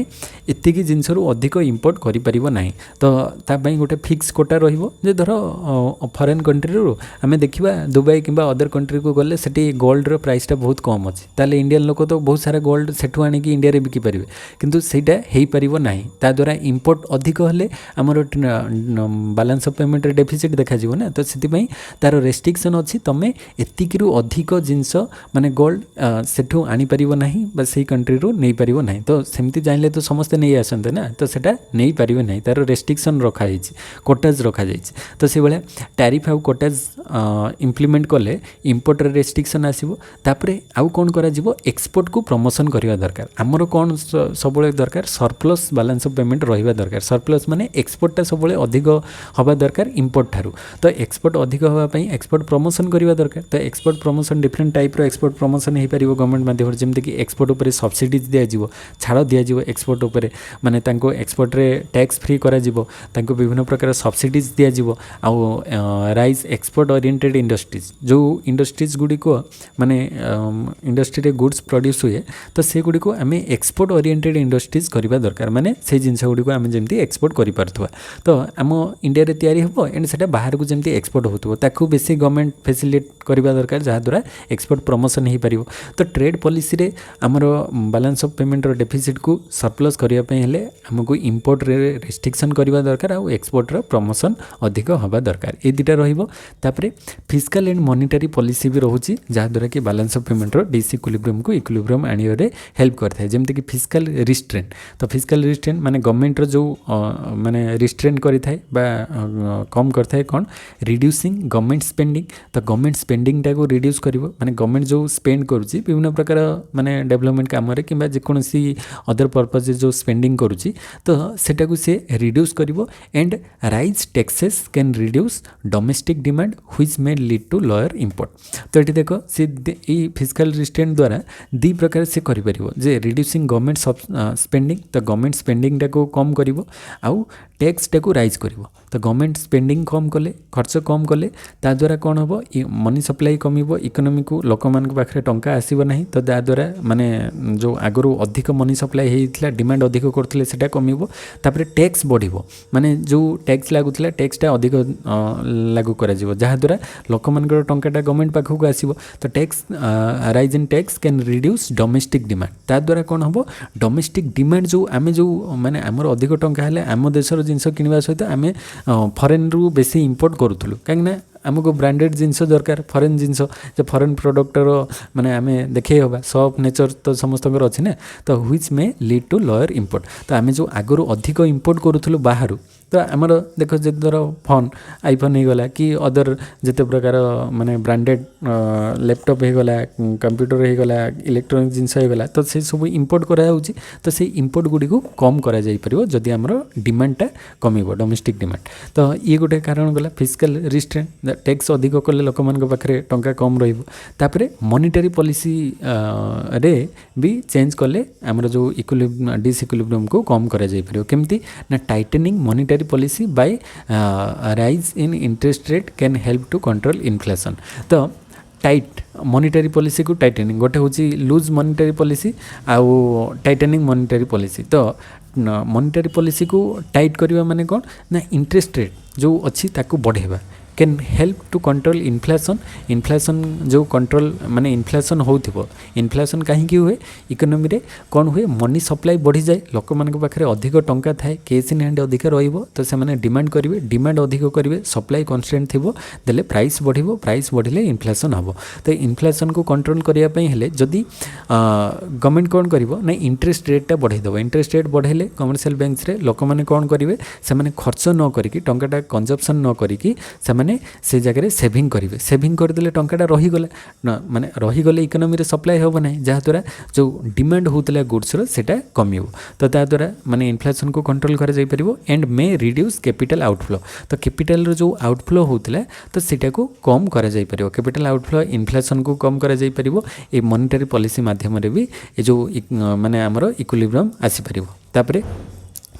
ଏତିକି ଜିନିଷରୁ ଅଧିକ ଇମ୍ପୋର୍ଟ କରିପାରିବ ନାହିଁ ତ ତା ପାଇଁ ଗୋଟେ ଫିକ୍ସ କୋଟା ରହିବ ଯେ ଧର ଫରେନ୍ କଣ୍ଟ୍ରିରୁ ଆମେ ଦେଖିବା ଦୁବାଇ କିମ୍ବା ଅଦର କଣ୍ଟ୍ରିକୁ ଗଲେ ସେଠି ଗୋଲ୍ଡର ପ୍ରାଇସ୍ଟା ବହୁତ କମ୍ ଅଛି ତାହେଲେ ଇଣ୍ଡିଆନ୍ ଲୋକ ତ ବହୁତ ସାରା ଗୋଲ୍ଡ ସେଠୁ ଆଣିକି ଇଣ୍ଡିଆରେ ବିକିପାରିବେ କିନ୍ତୁ ସେଇଟା ହେଇପାରିବ ନାହିଁ ତାଦ୍ୱାରା ଇମ୍ପୋର୍ଟ ଅଧିକ ହେଲେ ଆମର ବାଲାନ୍ସ ଅଫ୍ ପେମେଣ୍ଟରେ ଡେଫିସିଟ୍ ଦେଖାଯିବ ନା ତ ସେଥିପାଇଁ ତା'ର ରେଷ୍ଟ୍ରିକ୍ସନ୍ ଅଛି ତୁମେ ଏତିକିରୁ ଅଧିକ ଜିନିଷ ମାନେ ଗୋଲ୍ଡ ସେଠୁ ଆଣିପାରିବ ନାହିଁ ବା ସେଇ କଣ୍ଟ୍ରିରୁ ନେଇପାରିବ ନାହିଁ ତ ସେମିତି ଚାହିଁଲେ ତ ସମସ୍ତେ ନେଇ ଆସନ୍ତେ ନା ତ ସେଇଟା ନେଇପାରିବେ ନାହିଁ ତା'ର ରେଷ୍ଟ୍ରିକ୍ସନ୍ ରଖାଯାଇଛି କୋଟାଜ୍ ରଖାଯାଇଛି ତ ସେଇଭଳିଆ ଟ୍ୟାରିଫ୍ ଆଉ କୋଟାଜ୍ ଇମ୍ପ୍ଲିମେଣ୍ଟ କଲେ ଇମ୍ପୋର୍ଟରେ ରେଷ୍ଟ୍ରିକ୍ସନ୍ ଆସିବ ତାପରେ ଆଉ କ'ଣ କରାଯିବ ଏକ୍ସପୋର୍ଟକୁ ପ୍ରମୋସନ୍ କରିବା ଦରକାର ଆମର କ'ଣ ସବୁବେଳେ ଦରକାର ସରପ୍ଲସ୍ ବାଲାନ୍ସ ଅଫ୍ ପେମେଣ୍ଟ ରହିବା ଦରକାର ସରପ୍ଲସ୍ ମାନେ ଏକ୍ସପୋର୍ଟଟା ସବୁବେଳେ ଅଧିକ ହେବା ଦରକାର ଇମ୍ପୋର୍ଟ ଠାରୁ ତ ଏକ୍ସପୋର୍ଟ ଅଧିକ ହେବା ପାଇଁ ଏକ୍ସପୋର୍ଟ ପ୍ରମୋସନ୍ କରିବା ଦରକାର ତ ଏକ୍ସପୋର୍ଟ ପ୍ରମୋସନ୍ ଡିଫରେଣ୍ଟ ଟାଇପ୍ର ଏକ୍ସପୋର୍ଟ ପ୍ରମୋସନ୍ ହେଇପାରିବ ଗଭର୍ଣ୍ଣମେଣ୍ଟ ମାଧ୍ୟମରେ ଯେମିତିକି ଏକ୍ସପୋର୍ଟ ଉପରେ ସବସିଡ଼ିଜ୍ ଦିଆଯିବ ଛାଡ଼ ଦିଆଯିବ ଏକ୍ସପୋର୍ଟ ଉପରେ ମାନେ ତାଙ୍କୁ ଏକ୍ସପୋର୍ଟରେ ଟ୍ୟାକ୍ସ ଫ୍ରି କରାଯିବ ତାଙ୍କୁ ବିଭିନ୍ନ ପ୍ରକାର ସବସିଡ଼ିଜ୍ ଦିଆଯିବ ଆଉ ରାଇଜ୍ ଏକ୍ସପୋର୍ଟ ଓରିଏଣ୍ଟେଡ୍ ଇଣ୍ଡଷ୍ଟ୍ରିଜ୍ ଯେଉଁ ଇଣ୍ଡଷ୍ଟ୍ରିଜ୍ ଗୁଡ଼ିକ ମାନେ ଇଣ୍ଡଷ୍ଟ୍ରିରେ ଗୁଡ୍ସ ପ୍ରଡ୍ୟୁସ୍ ହୁଏ ତ ସେଗୁଡ଼ିକୁ ଆମେ ଏକ୍ସପୋର୍ଟ ଓରିଏଣ୍ଟେଡ୍ ଇଣ୍ଡଷ୍ଟ୍ରିଜ୍ କରିବା ଦରକାର ମାନେ ସେଇ ଜିନିଷ ଗୁଡ଼ିକୁ ଆମେ ଯେମିତି ଏକ୍ସପୋର୍ଟ କରିପାରୁଥିବା ତ ଆମ ଇଣ୍ଡିଆରେ ତିଆରି ହେବ ଏଣ୍ଡ ସେଇଟା ବାହାରକୁ ଯେମିତି ଏକ୍ସପୋର୍ଟ ହେଉଥିବ ତାକୁ ବେଶୀ ଗଭର୍ଣ୍ଣମେଣ୍ଟ ଫେସିଲିଟ୍ କରିବା ଦରକାର ଯାହାଦ୍ୱାରା ଏକ୍ସପୋର୍ଟ ପ୍ରମୋସନ୍ ହେଇପାରିବ ତ ଟ୍ରେଡ୍ ପଲିସିରେ ଆମର ବାଲାନ୍ସ ଅଫ୍ ପେମେଣ୍ଟର ଡେଫିସିଟ୍କୁ ସରପ୍ଲସ୍ କରିବା ପାଇଁ ହେଲେ ଆମକୁ ଇମ୍ପୋର୍ଟରେ ରେଷ୍ଟ୍ରିକ୍ସନ୍ କରିବା ଦରକାର ଆଉ ଏକ୍ସପୋର୍ଟର ପ୍ରମୋସନ୍ ଅଧିକ ହେବା ଦରକାର ଏ ଦୁଇଟା ରହିବ ତାପରେ ଫିସ୍କାଲ୍ ଆଣ୍ଡ ମନିଟାରୀ ପଲିସି ବି ରହୁଛି ଯାହାଦ୍ୱାରା କି ବାଲାନ୍ସ ଅଫ୍ ପେମେଣ୍ଟର ଡିସ୍ଇକ୍ୱିଲିବ୍ରିୟମକୁ ଇକ୍ୱିଲିବ୍ରିୟମ୍ ଆଣିବାରେ ହେଲ୍ପ କରିଥାଏ ଯେମିତିକି ଫିସ୍କାଲ୍ ରିଷ୍ଟ୍ରେଣ୍ଟ ତ ଫିସ୍କାଲ୍ ରିଷ୍ଟ୍ରେଣ୍ଟ ମାନେ ଗଭର୍ଣ୍ଣମେଣ୍ଟର ଯେଉଁ ମାନେ ରିଷ୍ଟ୍ରେଣ୍ଟ କରିଥାଏ ବା କମ୍ କରିଥାଏ କ'ଣ ରିଡ୍ୟୁସିଂ ଗଭର୍ଣ୍ଣମେଣ୍ଟ ସ୍ପେଣ୍ଡିଂ ତ ଗଭର୍ଣ୍ଣମେଣ୍ଟ ସ୍ପେଣ୍ଡିଂଟାକୁ ରିଡ୍ୟୁସ୍ କରିବ ମାନେ ଗଭର୍ଣ୍ଣମେଣ୍ଟ ଯେଉଁ ସ୍ପେଣ୍ଡ କରୁଛି ବିଭିନ୍ନ ପ୍ରକାର ମାନେ ଡେଭଲପମେଣ୍ଟ କାମରେ କିମ୍ବା ଯେକୌଣସି ଅଦର ପର୍ପଜ୍ରେ ଯେଉଁ ସ୍ପେଣ୍ଡିଂ କରୁଛି ତ ସେଟାକୁ ସେ ରିଡ୍ୟୁସ୍ କରିବ and raise taxes can reduce domestic demand which may lead to lower import ତ ଏଠି ଦେଖ ସେ ଏଇ ଫିସ୍କାଲ୍ ରିଷ୍ଟ୍ରେଣ୍ଟ ଦ୍ୱାରା ଦୁଇ ପ୍ରକାର ସେ କରିପାରିବ ଯେ ରିଡ୍ୟୁସିଂ ଗଭର୍ଣ୍ଣମେଣ୍ଟ ସ୍ପେଣ୍ଡିଂ ତ ଗଭର୍ଣ୍ଣମେଣ୍ଟ ସ୍ପେଣ୍ଡିଂଟାକୁ କମ୍ କରିବ ଆଉ ଟେକ୍ସଟାକୁ ରାଇଜ୍ କରିବ ତ ଗଭର୍ଣ୍ଣମେଣ୍ଟ ସ୍ପେଣ୍ଡିଂ କମ୍ କଲେ ଖର୍ଚ୍ଚ କମ୍ କଲେ ତାଦ୍ୱାରା କ'ଣ ହେବ ମନି ସପ୍ଲାଇ କମିବ ଇକୋନୋମିକୁ ଲୋକମାନଙ୍କ ପାଖରେ ଟଙ୍କା ଆସିବ ନାହିଁ ତ ତାଦ୍ୱାରା ମାନେ ଯେଉଁ ଆଗରୁ ଅଧିକ ମନି ସପ୍ଲାଇ ହେଇଥିଲା ଡିମାଣ୍ଡ ଅଧିକ କରୁଥିଲେ ସେଇଟା କମିବ ତାପରେ ଟେକ୍ସ ବଢ଼ିବ ମାନେ ଯେଉଁ ଟେକ୍ସ ଲାଗୁଥିଲା ଟେକ୍ସଟା ଅଧିକ ଲାଗୁ କରାଯିବ ଯାହାଦ୍ୱାରା ଲୋକମାନଙ୍କର ଟଙ୍କାଟା ଗଭର୍ଣ୍ଣମେଣ୍ଟ ପାଖକୁ ଆସିବ ତ tax raise in tax can reduce domestic demand ତାଦ୍ୱାରା କ'ଣ ହେବ ଡୋମେଷ୍ଟିକ୍ ଡିମାଣ୍ଡ ଯେଉଁ ଆମେ ଯେଉଁ ମାନେ ଆମର ଅଧିକ ଟଙ୍କା ହେଲେ ଆମ ଦେଶର ଜିନିଷ କିଣିବା ସହିତ ଆମେ ଫରେନ୍ରୁ ବେଶୀ ଇମ୍ପୋର୍ଟ କରୁଥିଲୁ କାହିଁକିନା ଆମକୁ ବ୍ରାଣ୍ଡେଡ଼ ଜିନିଷ ଦରକାର ଫରେନ୍ ଜିନିଷ ଯେ ଫରେନ୍ ପ୍ରଡ଼କ୍ଟର ମାନେ ଆମେ ଦେଖେଇ ହେବା ସଫ୍ ନେଚର୍ ତ ସମସ୍ତଙ୍କର ଅଛି ନା ତ which may lead to lower import ତ ଆମେ ଯେଉଁ ଆଗରୁ ଅଧିକ ଇମ୍ପୋର୍ଟ କରୁଥିଲୁ ବାହାରୁ ତ ଆମର ଦେଖ ଯେତେ ଧର ଫୋନ୍ ଆଇଫୋନ୍ ହେଇଗଲା କି ଅଦର ଯେତେ ପ୍ରକାର ମାନେ ବ୍ରାଣ୍ଡେଡ଼ ଲ୍ୟାପଟପ୍ ହେଇଗଲା କମ୍ପ୍ୟୁଟର ହେଇଗଲା ଇଲେକ୍ଟ୍ରୋନିକ୍ ଜିନିଷ ହେଇଗଲା ତ ସେସବୁ ଇମ୍ପୋର୍ଟ କରାଯାଉଛି ତ ସେଇ ଇମ୍ପୋର୍ଟ ଗୁଡ଼ିକୁ କମ୍ କରାଯାଇପାରିବ ଯଦି ଆମର ଡିମାଣ୍ଡଟା କମିବ ଡୋମେଷ୍ଟିକ୍ ଡିମାଣ୍ଡ ତ ଇଏ ଗୋଟେ କାରଣ ଗଲା ଫିସ୍କାଲ୍ ରିଷ୍ଟ୍ରେଣ୍ଟ ଟେକ୍ସ ଅଧିକ କଲେ ଲୋକମାନଙ୍କ ପାଖରେ ଟଙ୍କା କମ୍ ରହିବ ତାପରେ ମନିଟାରୀ ପଲିସି ରେ ବି ଚେଞ୍ଜ କଲେ ଆମର ଯେଉଁ ଡିସ୍ଇକ୍ୱିଲିବ୍ରିୟମକୁ କମ୍ କରାଯାଇପାରିବ କେମିତି ନା ଟାଇଟେନିଂ monetary policy by rise in interest rate can help to control inflation ତ टाइट मॉनिटरी पॉलिसी को टाइटेनिंग गोटे हूँ लूज मॉनिटरी पॉलिसी आउ टाइटेनिंग मॉनिटरी पॉलिसी तो मॉनिटरी पॉलिसी को टाइट करवा माने कौन ना इंटरेस्ट रेट जो अच्छी ताकू बढ़ेवा can help to control inflation inflation जो कंट्रोल माने इन्फ्लेशन होथिबो इन्फ्लेशन कहीं हुए इकोनॉमी रे कौन हुए मनी सप्लाई बढ़ी जाए लोक मान पाखे अधिक टंका थाए कैश इन हैंड अधिक रहिबो तो से माने डिमांड करेंगे डिमांड अधिक करेंगे सप्लाई कन्स्टेंट थिबो देले प्राइस बढ़िबो प्राइस बढ़िले इन्फ्लेशन हबो तो इन्फ्लेशन को कंट्रोल करिया पई हेले जदी गवर्नमेंट कौन करिवो ना इंटरेस्ट रेट टा बढ़ाई देबो इंटरेस्ट रेट बढ़ाइले कमर्शियल बैंक्स रे लोक माने कौन करिवे से माने खर्च न करिकि टंकाटा कंजप्शन न करिकि से माने से जगह सेविंग करेंगे सेविंग करदे टंकाटा रहीगला माने रहीगले इकोनॉमी रे सप्लाई होबो ना जहाँद्वारा जो डिमांड होता गुड्सर सेटा कमिबो तो ताद्वारा माने इन्फ्लेशन को कंट्रोल करा जाई परिबो and may reduce capital outflow तो कैपिटल रो जो आउटफ्लो होता तो सेटा को कम करा जाई परिबो कैपिटल आउटफ्लो इन्फ्लेशन को कम करा जाई परिबो ए मॉनिटरी पॉलिसी माध्यम रे भी ए जो माने हमर इक्विलिब्रियम आसी परिबो तापरे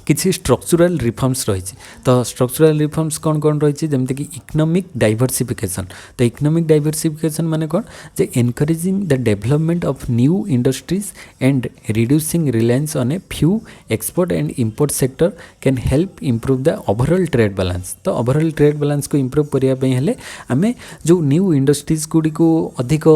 किसी स्ट्रक्चरल रिफॉर्म्स रही। तो स्ट्रक्चरल रिफॉर्म्स कौन कौन रही जमती कि इकोनॉमिक डाइवर्सिफिकेशन। तो इकोनॉमिक डाइवर्सिफिकेशन माने कौन जे encouraging the development of new industries and reducing reliance on a few export and import sector can help improve the overall trade balance. तो ओवरऑल ट्रेड बैलेंस को इम्प्रूव करने हेले आमे जो न्यू इंडस्ट्रीज गुड़ी को अधिक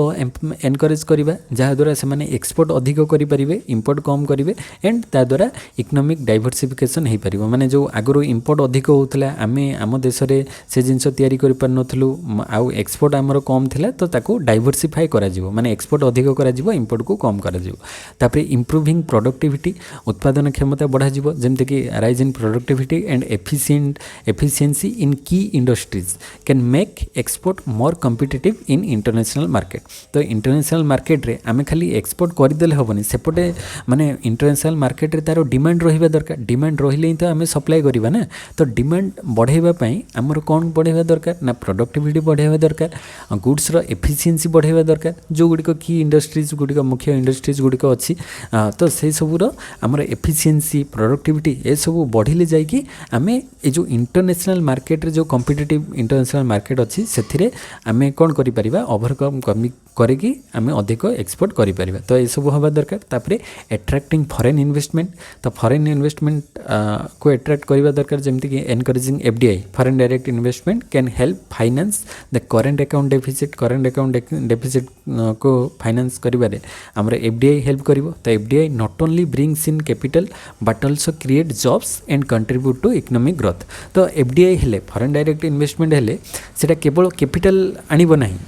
एनकरेज करवा जहाद्वारा से एक्सपोर्ट अधिक करेंगे इंपोर्ट कम करेंगे एंड ताद्वारा इकोनॉमिक डाइवर्सिफिकेशन हो पार। माने जो आगु इंपोर्ट अधिक होता आमे आम देश में से जिनस तैयारी कर पार नथलु आउ एक्सपोर्ट आमर कम थिला तो ताकू डाइवर्सिफाई करा जिवो माने एक्सपोर्ट अधिक करा जिवो इंपोर्ट को कम करा जिवो। तापरे इंप्रूविंग प्रोडक्टिविटी उत्पादन क्षमता बढ़ा जिवो जेमते कि rise in productivity and efficiency in key industries can make export more competitive in international market. तो इंटरनेशनल मार्केट रे आमे खाली एक्सपोर्ट करदेले हेबनी सेपटे माने इंटरनेशनल मार्केट रे तारो डिमांड रहिबा दरकार। डिमांड रहिले ही तो आमे सप्लाई करबा ना। तो डिमांड बढ़ाइबा पई हमर कोन बढ़ाइबा दरकार ना प्रोडक्टिविटी बढ़ाइबा दरकार गुड्स रो एफिशिएंसी बढ़ाइबा दरकार जो गुडी को की इंडस्ट्रीज गुडी को मुख्य इंडस्ट्रीज गुडी को अछि। तो से सबुर हमर एफिशिएंसी प्रोडक्टिविटी ए सब बढ़िले जाई कि आमे ए जो इंटरनेशनल मार्केट रे जो कॉम्पिटिटिव इंटरनेशनल मार्केट अछि सेथिरे आमे कोन करि परिबा ओवरकम करिकी आमे अधिक एक्सपोर्ट करि परिबा। तो ए सब हवा दरकार। तापरे एट्रैक्टिंग फॉरेन इन्वेस्टमेंट। तो फॉरेन इन्वेस्टमेंट को एट्रैक्ट करबा दरकार जेमति कि encouraging FDI foreign direct investment can help finance the current account deficit. Current account deficit को फाइनेंस करिबारे हमर एफडीआई हेल्प करिवो। तो FDI not only brings in capital but also create jobs and contribute to economic growth. तो एफडीआई हेले फॉरेन डायरेक्ट इन्वेस्टमेंट हेले सेटा केवल कैपिटल आनिबो नाही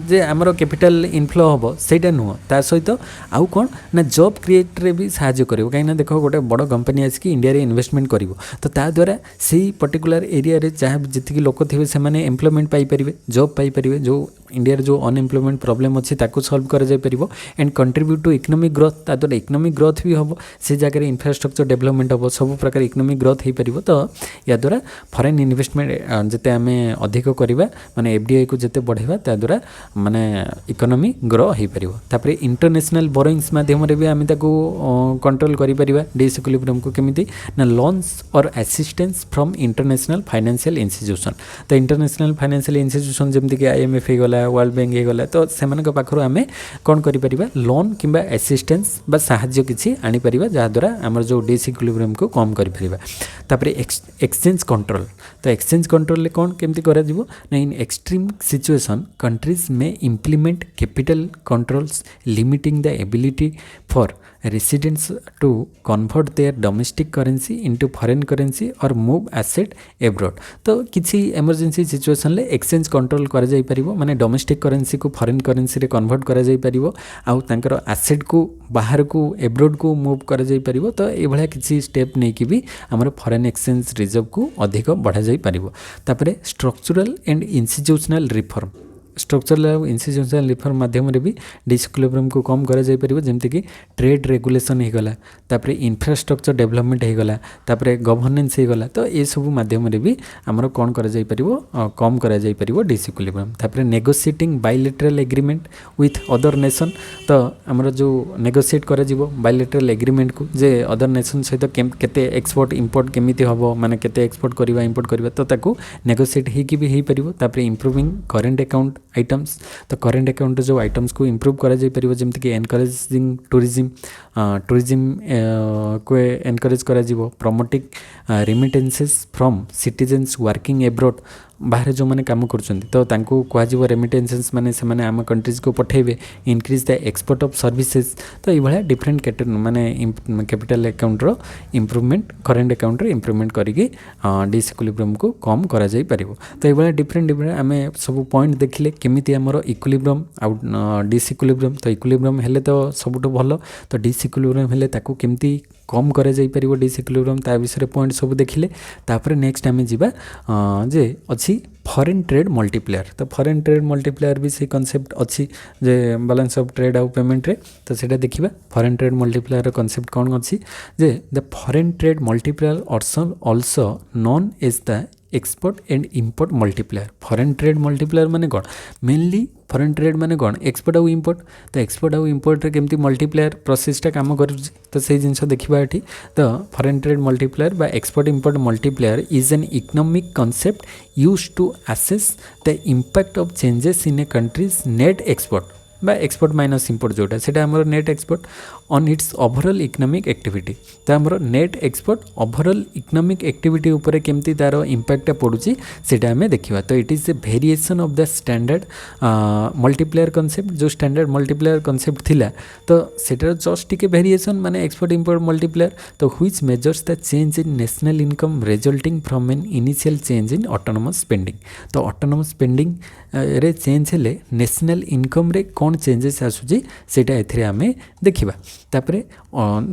जे आमर कैपिटल इनफ्लो हम सहीटा नुह ता सहित आउ कौन ना जॉब क्रिएट रे भी साहाय्य करिवो। कहीं देख गोटे बड़ कंपनी आसिक इंडिया रे इन्वेस्टमेंट करिवो तो ता द्वारा से पर्टिकुलर एरिया रे जहाँ जितकी लोक थे से एम्प्लॉयमेंट पाई परिवे जॉब पाई परिवे जो इंडिया रे जो अनएम्प्लॉयमेंट प्रॉब्लम अच्छी ताको सॉल्व करा जाय परिवो and contribute to economic growth. ता द्वारा इकोनॉमिक ग्रोथ भी हम से जगह इंफ्रास्ट्रक्चर डेवलपमेंट हम सब प्रकार इकोनॉमिक ग्रोथ हो पार। तो या द्वारा फॉरेन इन्वेस्टमेंट जिते आम अधिक करवा माने एफडीआई को जिते बढ़ावा ता द्वारा माने इकोनॉमी ग्रो हो पार। तापर इंटरनेशनल बोरोइंग्स माध्यम भी आम कंट्रोल कर डिसइक्विलिब्रियम को केमिति ना लोन्स और assistance from international financial institution. तो इंटरनेशनल फाइनेंशियल इंस्टीट्यूशन जमती कि आईएमएफ हो गला वर्ल्ड बैंक हो गला तो सेमानक पाखरु आमे कोन करि परिबा लोन किंबा असिस्टेंस बा साहाय्य किछि आनी परिबा जहा द्वारा हमर जो डिसइक्विलिब्रियम को कम करि परिबा। तापर एक्सचेंज कंट्रोल। तो एक्सचेंज कंट्रोल ले कोन केमति करा जिवो ना इन एक्सट्रीम सिचुएशन कंट्रीज में implement capital controls limiting the ability for residents to convert their domestic currency into foreign currency or move asset abroad। तो किसी emergency situation ले exchange control करा जाई परिबो माने domestic currency को foreign currency रे convert करा जाई परिबो आउ तांकर asset को बाहर को abroad को move करा जाई परिबो। तो ए भलिया किसी step नै कि भी हमर foreign exchange reserve को अधिक बढ़ा जाई परिबो। तापरे structural and institutional reform। Structural और इंस्टीट्यूशनल रिफॉर्म माध्यम भी डिसइक्विलिब्रियम को कम करा जाय परिबो जेमति कि ट्रेड रेगुलेशन हो गला तापर इंफ्रास्ट्रक्चर डेवलपमेंट हो गला तापर गवर्नेंस हो गला। तो ये सब माध्यम भी हमर कोन करा जाय परिबो कम करा जाय परिबो डिसइक्विलिब्रियम। तापर negotiating bilateral agreement with other nation. तो हमर जो नेगोशिएट करा जिवो बायलैटरल एग्रीमेंट को जे अदर नेशन सहित केते एक्सपोर्ट इंपोर्ट केमिति हबो माने केते एक्सपोर्ट करबा इंपोर्ट करबा तो ताको नेगोशिएट ही कि भी हे परिबो। तापर इंप्रूविंग करेंट अकाउंट आइटम्स। तो करेंट अकाउंट जो आइटम्स को इम्प्रूव करा जाय परिबो जेमति कि एनकरेजिंग टूरिज्म को एनकरेज करा जिवो promoting remittances from citizens working abroad. बाहर जो मैंने काम कर तो तांको कह रेमिटेंसेस माने से माने आम कंट्रीज को पठेबे increase the export of services. तो ये डिफरेंट माने कैपिटल अकाउंट रो इम्प्रूवमेंट करेंट अकाउंट रो इम्प्रूवमेंट करिके डिसइक्विलिब्रियम को कम करा जाय परिबो। तो ये डिफरेंट आम सब पॉइंट देखिले केमिति हमर इक्विलिब्रियम आ डिसइक्विलिब्रियम। तो इक्विलिब्रियम हेले तो सबुठ भलो तो डिसइक्विलिब्रियम हेले ताको केमिति कम करा जाय परिबो डिसइक्विलिब्रियम ता विषय पॉइंट सब देखिले। तापर नेक्स्ट आम जीवा जे अच्छी फॉरेन ट्रेड मल्टीप्लेयर। तो फॉरेन ट्रेड मल्टीप्लेयर भी से कॉन्सेप्ट अच्छी जे बैलेंस ऑफ ट्रेड आउ पेमेंट रे। तो सेटा देखिबा फॉरेन ट्रेड मल्टीप्लेयर कॉन्सेप्ट कौन अच्छी जे the foreign trade multiplier also known as the export and import multiplier. Foreign trade multiplier माने कौन मेनली फरेन ट्रेड माने कौन एक्सपोर्ट आउ इम्पोर्ट तो एक्सपोर्ट आउ इम्पोर्ट रे केमती मल्टीप्लेयर प्रोसेसटा काम करुच्ची तो से जिनस देखा ये तो फरेन ट्रेड मल्टीप्लेयर बा export import multiplier is an economic concept used to assess the impact of changes in a country's net export बा एक्सपोर्ट माइनस इम्पोर्ट जोटा से net export on its overall economic activity तो आमर net export overall economic activity उपरे केमती तार इम्पैक्ट पड़ुची सेटा हमें देखिबा तो it is a variation of the standard multiplier concept जो स्टैंडर्ड मल्टीप्लेयर कॉन्सेप्ट थिला तो सेटार जस्ट टिके वेरिएशन माने एक्सपोर्ट इम्पोर्ट मल्टीप्लेयर तो which measures the change in national income resulting from an initial change in autonomous spending तो ऑटोनोमस स्पेंडिंग रे चेंज हेले नेशनल इनकम रे कौन चेंजेस आसुची सेटा एथिरे आमे देखिबा तापरे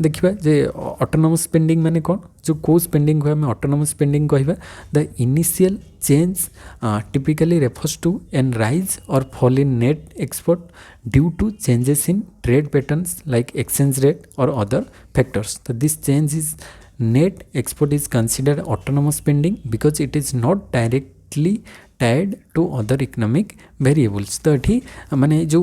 देखिबा जे ऑटोनोमस स्पेंडिंग माने कौन जो को स्पेंडिंग को आमे ऑटोनोमस स्पेंडिंग कहबा the initial change typically refers to an rise और fall in net export due to changes in trade patterns like exchange rate और अदर फैक्टर्स तो this change is net export is considered autonomous spending because it is not directly tied to other economic variables तो ये माने जो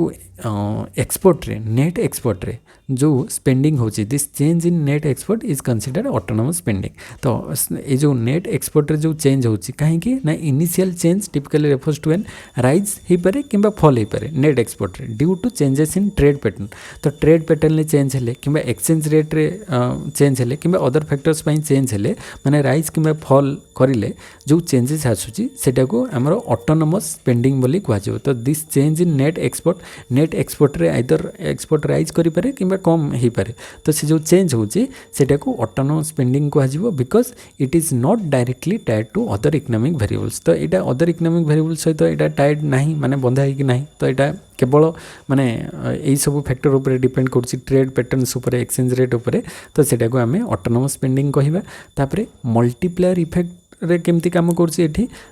एक्सपोर्ट रे नेट एक्सपोर्ट रे जो स्पेंडिंग होची this change in net export is considered autonomous spending तो ये जो नेट एक्सपोर्ट रे जो चेंज होची कहीं ना initial change typically refers to an rise हो पारे कि फॉल हो पारे नेट एक्सपोर्ट रे due to changes in trade pattern तो ट्रेड पैटर्न रे चेंज हेले कि एक्सचेंज रेट रे चेंज हेले कि अदर फैक्टर्स पई चेंज हेले माने राइज कि फॉल करिले जो चेंजेस आसुची सेटा को हमर ऑटोनोमस स्पेंडिंग बोली कहजो तो this change in net export रे आइदर एक्सपोर्ट राइज करि पारे कि कम हो पारे तो से जो चेंज होची सेटा को ऑटोनोमस स्पेंडिंग कहजो because it is not directly tied to other economic variables तो यहाँ अदर इकोनॉमिक वेरिएबल्स सहित यहाँ टाइड नहीं माने बंधा है कि नहीं तो यहाँ केवल माने यही सब फैक्टर उपर डिपेंड कर ट्रेड पैटर्न्स उपर एक्सचेंज रेट उपर तो सेटा को आम ऑटोनोमस स्पेंडिंग कहवा तापर मल्टीप्लेयर इफेक्ट रे केमती काम करछि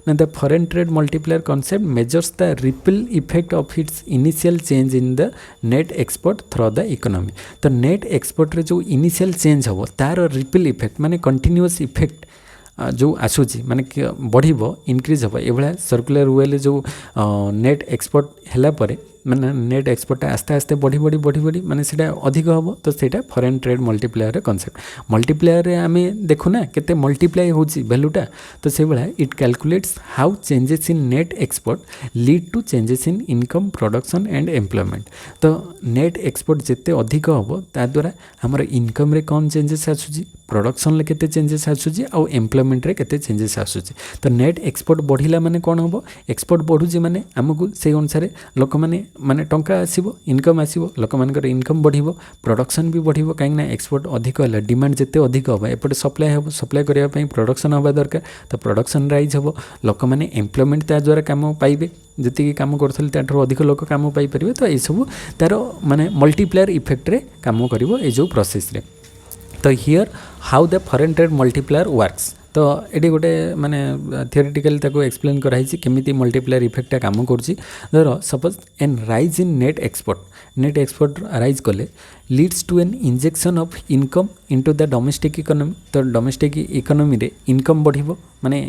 ना the foreign trade multiplier concept measures the ripple effect of its initial change in the net export through the economy तो नेट एक्सपोर्ट रे जो इनिशियल चेंज हम तार रिपल इफेक्ट माने कंटिन्यूअस इफेक्ट जो आसूची माने बढ़िबो इनक्रीज हम ये सर्कुलर वे जो नेट एक्सपोर्ट हैला परे माने नेट एक्सपोर्ट आस्ते आस्ते बढ़ी माने सेटा अधिक हम तो सेटा foreign trade multiplier concept multiplier रे आमे देखुना केते मल्टीप्लाई होची वैल्यूटा तो से भाया it calculates how changes in net export lead to changes in income production and employment तो नेट एक्सपोर्ट जिते अधिक हम ता द्वारा हमर इनकम रे कौन चेंजेस आसूची प्रोडक्शन ले केते चेंजेस आसूची आ एम्प्लॉयमेंट रे केते चेंजेस आसूची तो नेट एक्सपोर्ट बढ़िला माने कौन हम एक्सपोर्ट बढ़ुची माने हमकु से अनुसार लोक माने टंका आसीबो इनकम आसीबो लोक मानकर इनकम बढ़िबो प्रोडक्शन भी बढ़िबो काहे ना एक्सपोर्ट अधिक होला डिमांड जिते अधिक होबा एपटे सप्लाई होबो सप्लाई करिया पई प्रोडक्शन होबा दरकार तो प्रोडक्शन राइज होबो लोक माने एम्प्लॉयमेंट ता द्वारा काम पाइबे जी कम करथिले ताठर अधिक लोक काम पाई परिबे तो ये सब तार माने मल्टीप्लेयर इफेक्ट रे काम करिवो ए जो प्रोसेस रे तो here how the foreign trade multiplayer works तो ये गोटे माने थियोरेटिकली ताको एक्सप्लेन कराई केमिति मल्टीप्लेयर इफेक्ट काम करुच्ची धर suppose an rise in net export rise कले leads to an injection of income into the domestic economy तो डोमेस्टिक इकोनॉमी रे इनकम बढ़िबो माने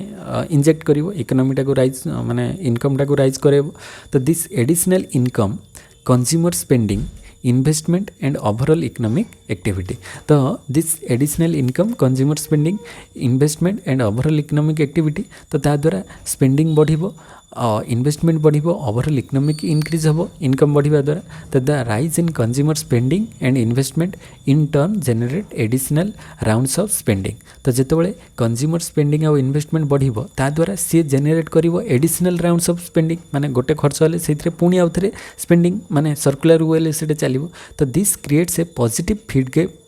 इंजेक्ट करिवो इकोनॉमी को राइज माने इनकम टाको राइज करेबो तो this additional income consumer spending investment and overall economic activity तो this additional income consumer spending investment and overall economic activity तो ता द्वारा स्पेंडिंग बढ़िबो इन्वेस्टमेंट बढ़िबो ओवरऑल इकोनॉमिक इंक्रीज हम इनकम बढ़िबा द्वारा तो the rise in consumer spending and investment in turn generate additional rounds of spending तो जितेबाला कंज्यूमर स्पेंडिंग और इन्वेस्टमेंट बढ़िबो ता द्वारा सी जेनेरेट करिवो एडिशनल राउंड्स ऑफ स्पेंडिंग माने गोटे खर्च हेले सेथिरे पुणी आउ थरे स्पेंडिंग माने सर्कुलर वे से चलिवो तो this creates a positive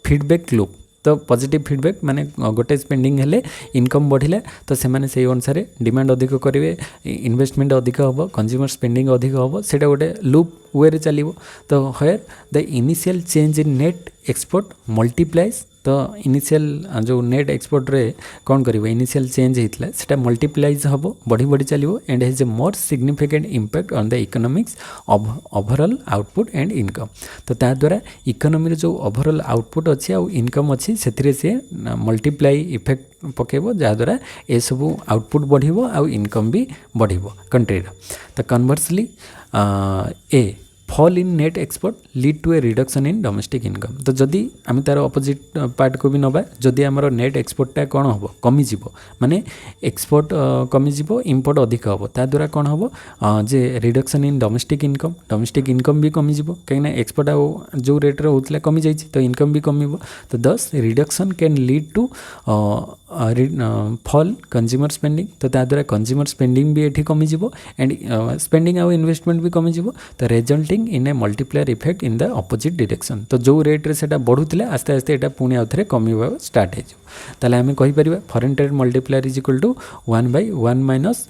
feedback loop तो पॉजिटिव फीडबैक माने गोटे स्पेंडिंग हेले इनकम बढ़िला तो से माने से अनुसार डिमांड अधिक करेंगे इन्वेस्टमेंट अधिक हम कंज्यूमर स्पेंडिंग अधिक हम सेटा गोटे लूप वे चलो तो here the initial change in net export multiplies तो इनिशियल जो नेट एक्सपोर्ट रे कौन कर इनिशियल चेंज होता है मल्टीप्लाइज हम बढ़ी बढ़ी चलो and has a more significant impact on the economics overall output and income. तो ता द्वारा इकोनॉमी जो ओवरऑल आउटपुट अच्छी आउ इनकम अच्छी से सी मल्टीप्लाई इफेक्ट पकेब जहाँद्वारा ये सब आउटपुट बढ़ो आउ इनकम भी बढ़ो कंट्रीर। तो conversely a fall in net export lead to a reduction in domestic income. तो जदि आम तार अपोजिट पार्ट को भी नवा जदि आमर नेट एक्सपोर्टा कौन हम कमिज माने एक्सपोर्ट कमिज इम्पोर्ट अधिक हम ता द्वारा कौन हम जे रिडक्शन इन डोमेस्टिक इनकम भी कमिज कहीं एक्सपोर्ट जो रेट्रे होता कमी जाए तो इनकम भी कम। तो this reduction can lead to fall consumer spending. तो ता द्वारा कंज्यूमर स्पेंडिंग भी ये कमिज एंड स्पेंडिंग आउ इन्वेस्टमेंट भी कमिज। तो resulting in a multiplier effect in the opposite direction. तो जो रेट्रे से बढ़ुला आस्ते आस्ते यहाँ पुणी आउ थे कमिबा स्टार्ट हो आम कहीपर foreign trade multiplier is equal to 1/1 minus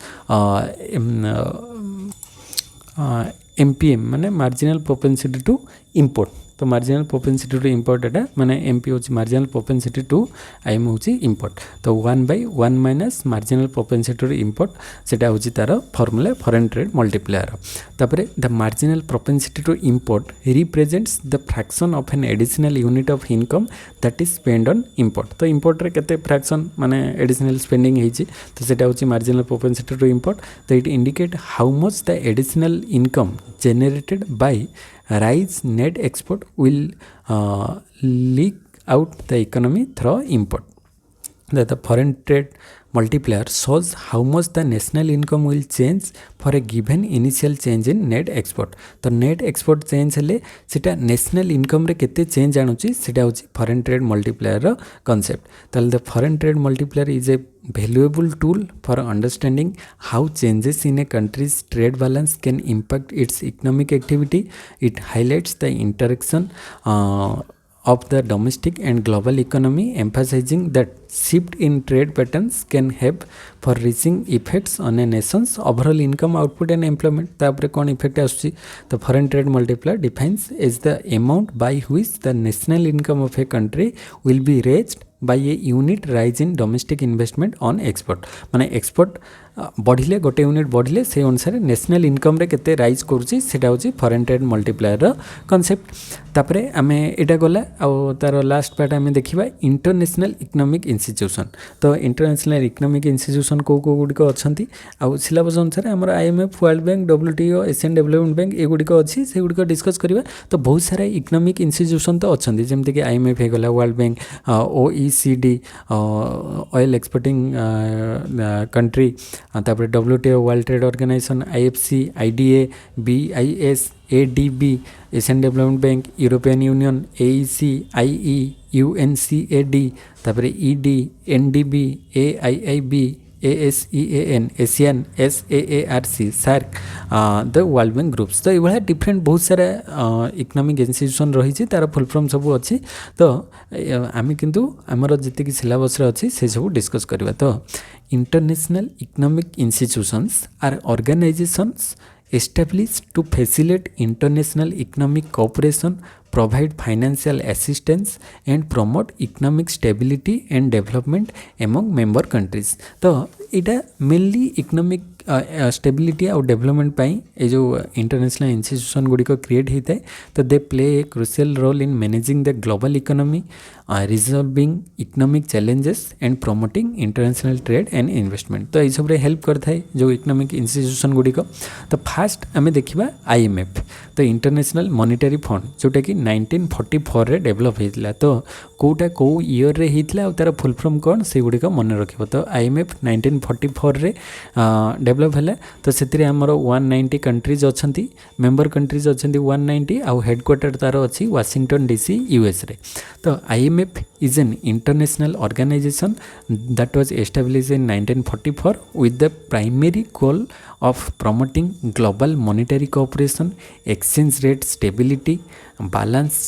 MPM माने मार्जिनल प्रोपेंसिटी टू इम्पोर्ट। तो मार्जिनल प्रोपेंसिटी टू इम्पोर्ट एटा माने MP होची मार्जिनल प्रोपेंसिटी टू IM होची इम्पोर्ट। तो 1/1 minus marginal propensity to import सेटा होची तार फॉर्मूला फॉरेन ट्रेड मल्टीप्लायर। तापरे the marginal propensity to import represents the fraction of an additional unit of income that is spend on import. तो इम्पोर्ट रे केते फ्रैक्शन माने एडिशनल स्पेंडिंग होची तो सेटा होची मार्जिनल प्रोपेंसिटी टू इम्पोर्ट। तो it indicate how much the additional income generated by rise net export will leak out the economy through import. The foreign trade multiplier shows how much the national income will change for a given initial change in net export. तो net export change हेले सेटा national income रे केते change आणुची सेटा होची foreign trade multiplier रो concept. ताले the foreign trade multiplier is a valuable tool for understanding how changes in a country's trade balance can impact its economic activity. It highlights the interaction of the domestic and global economy, emphasizing that shift in trade patterns can have far-reaching effects on a nation's overall income, output and employment. तापरे कौन इफेक्ट आसुची तो foreign trade multiplier defines as the amount by which the national income of a country will be raised by a unit rise in domestic investment on export। माने एक्सपोर्ट बढ़िले गोटे यूनिट बढ़िले से अनुसार नेशनल इनकम रे केते राइज करूची सेटा होची फॉरेन ट्रेड मल्टीप्लायर रो कांसेप्ट। तापरे आमे एटा गला आ तार लास्ट पार्ट आमे देखिबा इंटरनेशनल इकोनॉमिक इंस्टीट्यूशन। तो इंटरनेशनल इकोनॉमिक इंस्टीट्यूशन को गुडी को अछंती आ सिलेबस अनुसार हमर IMF world bank WTO Asian development Bank ए गुडी को अछि से गुडी को डिस्कस करबा। तो बहुत सारा इकोनॉमिक इंस्टीट्यूशन तो अछंती जेमते कि IMF हे गला world bank OECD oil exporting country तापर WTO world trade organisation IFC IDA BIS ADB Asian development bank European union AEC IE UNCAD तापर ED NDB AIIB ASEAN एशियन SAARC SAARC the world bank groups. तो ये डिफरेंट बहुत सारा इकोनॉमिक इंस्टीट्यूशन रही तार फुल फॉर्म सब अच्छी। तो आम किंतु आमर जी सिलेबस अच्छी से सब डिस्कस करवा। तो international economic institutions or organisations established to facilitate international economic cooperation, provide financial assistance and promote economic stability and development among member countries। तो इटा मेनली इकोनॉमिक स्टेबिलिटी और डेवलपमेंट पाई ये जो इंटरनेशनल इंस्टीट्यूशन गुड़ी को क्रिएट होता है। तो they play a crucial role in managing the global economy, resolving economic challenges and promoting international trade and investment. तो ये सब हेल्प करता है जो इकोनॉमिक इंस्टीट्यूशन गुड़ी को। तो फास्ट आम देखा IMF तो इंटरनेशनल मॉनिटरी फंड जोटा कि 1944 रे डेवलप होता। तो कोटा को ईयर रे होता और तार फुल फॉर्म कौन से गुड़ी मन रखिब। तो IMF 1944 रे डेवलप है। तो से आमर 190 कंट्रीज अच्छी मेंबर कंट्रीज अच्छी 190 आउ हेडक्वार्टर तार अच्छी वाशिंगटन DC US रे। तो IMF is an international organization that was established in 1944 with the primary goal of promoting global monetary cooperation, exchange rate stability, balance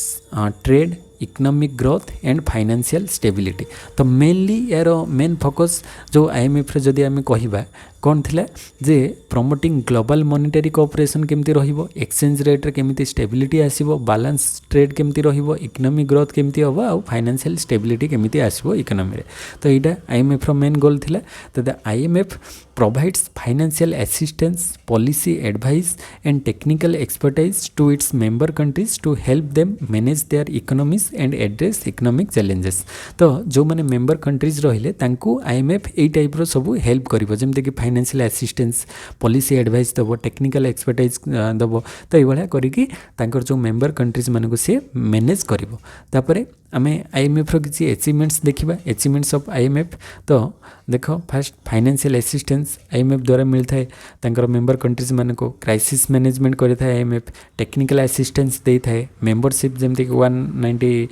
trade, economic growth and financial stability. तो मेनली यार मेन फोकस जो IMF रे जदि आम कहवा कौन थिला जे प्रमोटिंग ग्लोबल मॉनिटरी कोऑपरेशन केमती रहिबो, एक्सचेंज रेट रे केमती स्टेबिलिटी आसीबो, बैलेंस ट्रेड केमती रहिबो, इकोनॉमिक ग्रोथ केमती होबो आ फाइनेंशियल स्टेबिलिटी केमती आसीबो इकोनॉमी रे। तो एटा आईएमएफ रो मेन गोल थिला। तो the IMF provides financial assistance, policy advice and technical expertise to its member countries to help them manage their economies and address economic challenges। तो जो माने मेंबर कंट्रीज रहिले तांकू आईएमएफ एई टाइप रो सब हेल्प करिवो, जेमते कि फाइनेंशियल असिस्टेंस, पॉलिसी एडवाइस दबो, टेक्निकल एक्सपर्टाइज दबो। तो एई भलिया करिकि तांकर जो मेंबर कंट्रीज मानको से मैनेज करिवो। तापरे आमे आईएमएफ रो किछि अचीवमेंट्स देखिबा, अचीवमेंट्स ऑफ आईएमएफ। तो देखो फास्ट फाइनेंशियल असिस्टेंस आईएमएफ द्वारा मिलता है तांकर मेंबर कंट्रीज मानको, क्राइसिस मैनेजमेंट करे था आईएमएफ, टेक्निकल असिस्टेंस दे थाए, मेंबरशिप जेमति 190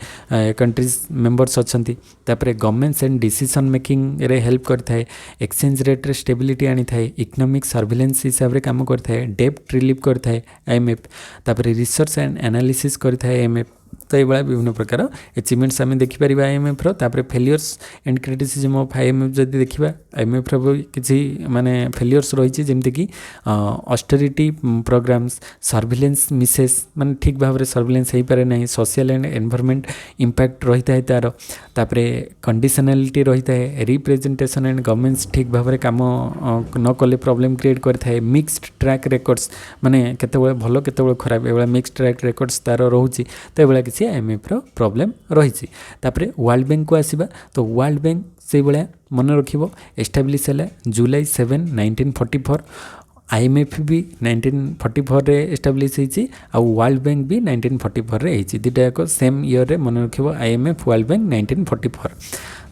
कंट्रीज मेंबर्स अछंती। तापरे गवर्नमेंट्स एंड डिसीजन मेकिंग रे हेल्प करता है, एक्सचेंज रेट रे स्टेबिलिटी आनी थाए, इकोनॉमिक सर्विलेंस हिसाब रे काम करता है, डेब्ट रिलीफ करता है आईएमएफ। तापरे रिसर्च एंड एनालिसिस करता है आईएमएफ। तो ये विभिन्न प्रकार अचीवमेंट्स आम देखिपर आईएमएफ रो। Failures and criticism of IMF जदि देखा, आईएमएफ रो किसी माने फेलियर्स रही जमती कि ऑस्टेरिटी प्रोग्राम्स, सर्विलेंस मिसेस माने ठीक भाव में सर्विलेंस हो पारे ना, सोशल एंड एनवायरनमेंट इंपैक्ट रही है तार, तापरे कंडीशनलिटी रही है, रिप्रेजेंटेशन एंड गवर्नमेंट्स ठीक भाव में काम न कले प्रॉब्लम क्रिएट करता है, मिक्स्ड ट्रैक रेकॉर्ड्स माने केते भलो केते खराब ए मिक्स्ड ट्रैक रेकॉर्ड्स तार रोचे। तो ये किसी आईएमएफ रो प्रॉब्लम रही। तापरे वर्ल्ड बैंक को आसीबा। तो वर्ल्ड बैंक से भाया मन रखिबो, एस्टाब्लिश है जुलाई 7, 1944। आईएमएफ भी 1944 रे एस्टाब्लिश होइछि आ वर्ल्ड बैंक भी 1944 रे होइछि। दुटा एक सेम ईयर रे मन रखिबो, आईएमएफ वर्ल्ड बैंक 1944।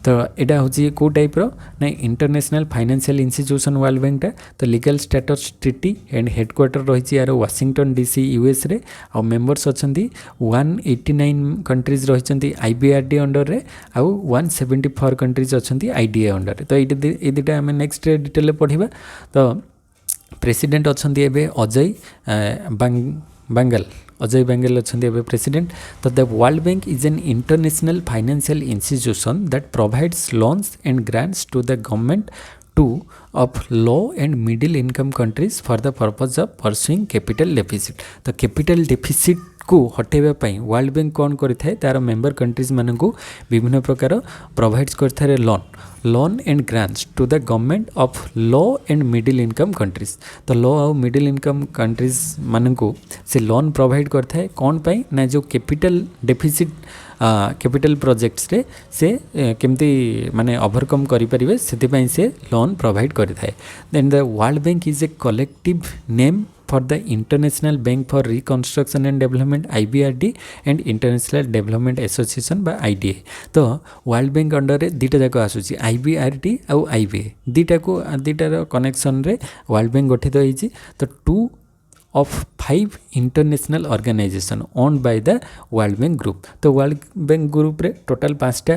तो यहाँ हूँ कौ टाइप ना international financial institution World Bank. तो legal status treaty and headquarter रही यार वाशिंगटन डीसी यूएस रे। आ मेंबर्स अच्छा 189 कंट्रीज रही आईबीआरडी अंडर रे, आउ 174 कंट्रीज अच्छा आईडीए अंडर रे। तो ये दुटा आम नेक्स्ट डिटेल पढ़ा। तो प्रेसिडेंट अच्छा अजय बांगल, अजय बांगल अच्छा प्रेसिडेंट। तो the world bank is an international financial institution that provides loans and grants to the government to of low and middle income countries for the purpose of pursuing capital deficit. तो कैपिटल डेफिसिट को हटेबाई वर्ल्ड बैंक कौन करें तार मेंबर कंट्रीज मानक विभिन्न प्रकार प्रोवाइड्स करता loan and grants to the government of low and middle income countries. तो लो और मिडिल इनकम कंट्रीज मानक से लोन प्रोवाइड करता है कौन पाई ना, जो कैपिटल डेफिसिट कैपिटल प्रोजेक्ट्स रे से केमती माने ओवरकम करि परिबे सेति से लोन प्रोवाइड करता है। Then the world bank is a collective name for the international bank for reconstruction and development IBRD and international development association बा आईडीए। तो वर्ल्ड बैंक अंडर रे दीटा जाक आसुची आईबीआरडी आउ आईबीए, दीटा को दीटार कनेक्शन रे वर्ल्ड बैंक गठित होईची। तो 2 of 5 international organisation owned by the world bank group. तो वर्ल्ड बैंक ग्रुप रे टोटाल 5टा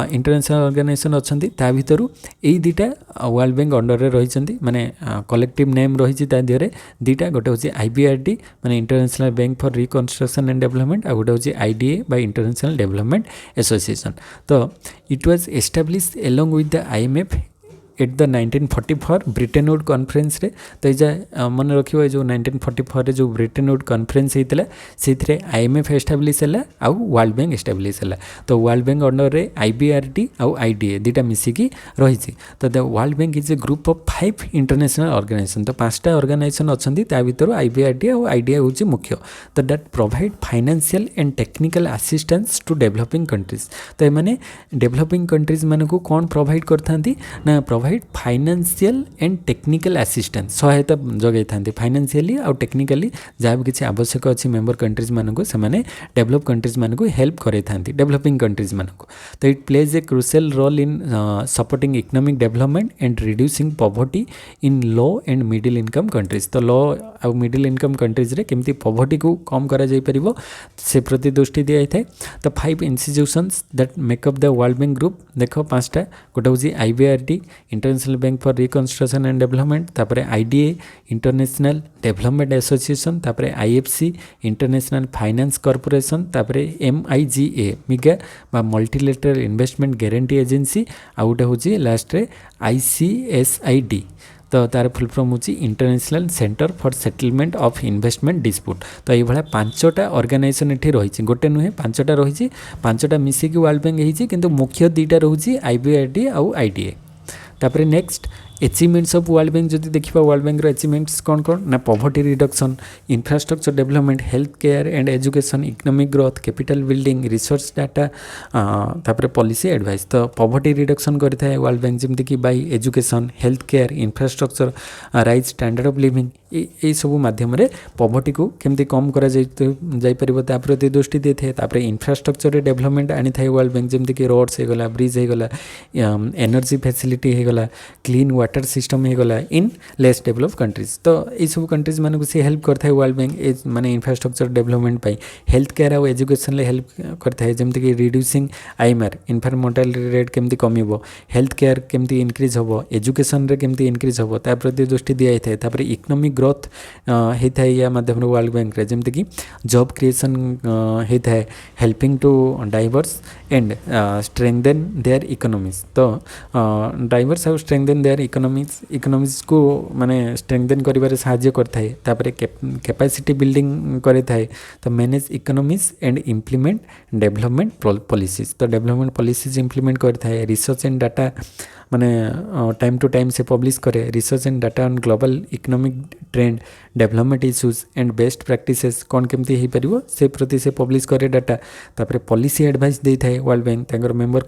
इंटरनेशनल ऑर्गेनाइजेशन अच्छी, ता भीतर यही दुटा वर्ल्ड बैंक अंडर रे रही माने कलेक्टिव नेम रही देहरे दुटा, गोटे हूँ आईबीआरडी माने International bank for reconstruction and Development, आ गोटे हूँ IDA by International development Association. तो it was establish along with the IMF at the 1944 Bretton Wood conference रे। तो ये मन रखियो जो 1944 रे जो ब्रिटेन वुड कॉन्फ्रेंस होता से आईएमएफ एस्टाब्लिश है आउ वर्ल्ड बैंक एस्टाब्लिश है। तो वर्ल्ड बैंक अंडर रे आईबीआरडी आउ आईडीए दुटा मिसिकी रही। तो the world bank is a group of 5 international organisation. तो 5टा ऑर्गेनाइजेशन अच्छी, ता भीतर आईबीआरडी आउ आईडीए हूँ मुख्य। तो that provide financial and technical assistance to developing countries. तो ये डेवलपिंग कंट्रीज मानक कौन प्रोवाइड करता ना, provide financial and technical assistance सहायता जगै था फाइनेंशियली आउ टेक्निकली जहाँ भी किसी आवश्यक अच्छी मेंबर कंट्रीज मानक से डेवलप कंट्रीज मानक हेल्प करे था डेवलपिंग कंट्रीज मानक। तो it plays a crucial role in supporting economic development and reducing poverty in low and middle income countries. तो लो आउ मिडिल इनकम कंट्रीज रे केमती पॉवर्टी को कम करा जाय परिबो से प्रति दृष्टि दिया था। तो 5 institutions that makeup the world bank group देखो 5टा, गोटे हूँ IBRD international bank for reconstruction and development, तापरे आईडीए इंटरनेशनल डेवलपमेंट एसोसिएशन, तापरे आईएफसी इंटरनेशनल फाइनेंस कॉर्पोरेशन, तापरे एमआईजीए मिगा बा मल्टीलेटरल इन्वेस्टमेंट गारंटी एजेंसी, आ गोटे हूँ लास्ट रे आईसीएसआईडी तो तार फुल फॉर्म होची international centre for settlement of investment dispute. तो ये 5टा ऑर्गेनाइजेशन एठी रही गोटे नुहे 5टा रही 5टा मिसिकी वर्ल्ड बैंक होती किंतु मुख्य 2टा रोचे IBRD आउ IDA। तापर next achievements of world bank जदि देखा वर्ल्ड बैंक अचीवमेंट्स कौन कौन ना poverty reduction, infrastructure development, health care and education, economic growth, capital building, research data, तापर पॉलिसी एडवाइस। तो पॉवर्टी रिडक्शन करता है वर्ल्ड बैंक जमती कि bye education, health care, infrastructure, rise standard of living ये सब माध्यम पॉवर्टी को केमती कम करा जापर ता प्रति दृष्टि दी था। तापर इंफ्रास्ट्रक्चर डेवलपमेंट आनी था वर्ल्ड बैंक जमती कि रोड्स होगला, ब्रिज होगला, एनर्जी फैसिलिटी होगला, क्लीन वाटर सिस्टम होगला इन लेस डेवलप कंट्रीज। तो ये सब कंट्रीज मानक सी हेल्प करता है वर्ल्ड बैंक माने इंफ्रास्ट्रक्चर डेवलपमेंट पाई। हेल्थ केयर और एजुकेशन हेल्प करता है जमती कि reducing IMR infant mortality rate केमती कमिबो, हेल्थ केयर केमती इंक्रीज होबो, एजुकेशन रे केमती इंक्रीज होबो ता प्रति दृष्टि दिया था। तापर इकोनॉमिक ग्रोथ होता है या माध्यम वर्ल्ड बैंक रे जमती कि जॉब क्रिएशन होता है, helping to diverse and strengthen their economies. तो डाइवर्स और स्ट्रेंथन देयर इकोनॉमिक्स को माने स्ट्रेंथन करिबारे सहायता करता है। तापर कैपेसिटी बिल्डिंग करता है। तो manage economics and implement development policies. तो डेवलपमेंट पॉलिसीज इम्प्लीमेंट करता है। रिसर्च एंड डाटा माने टाइम टू टाइम से पब्लिश करे, research and data on global economic trend, development issues and best practices कौन केमती हो पार से प्रति से पब्लिश करे डाटा। तापर पॉलिसी एडवाइस देता है वर्ल्ड बैंक तांकर मेंबर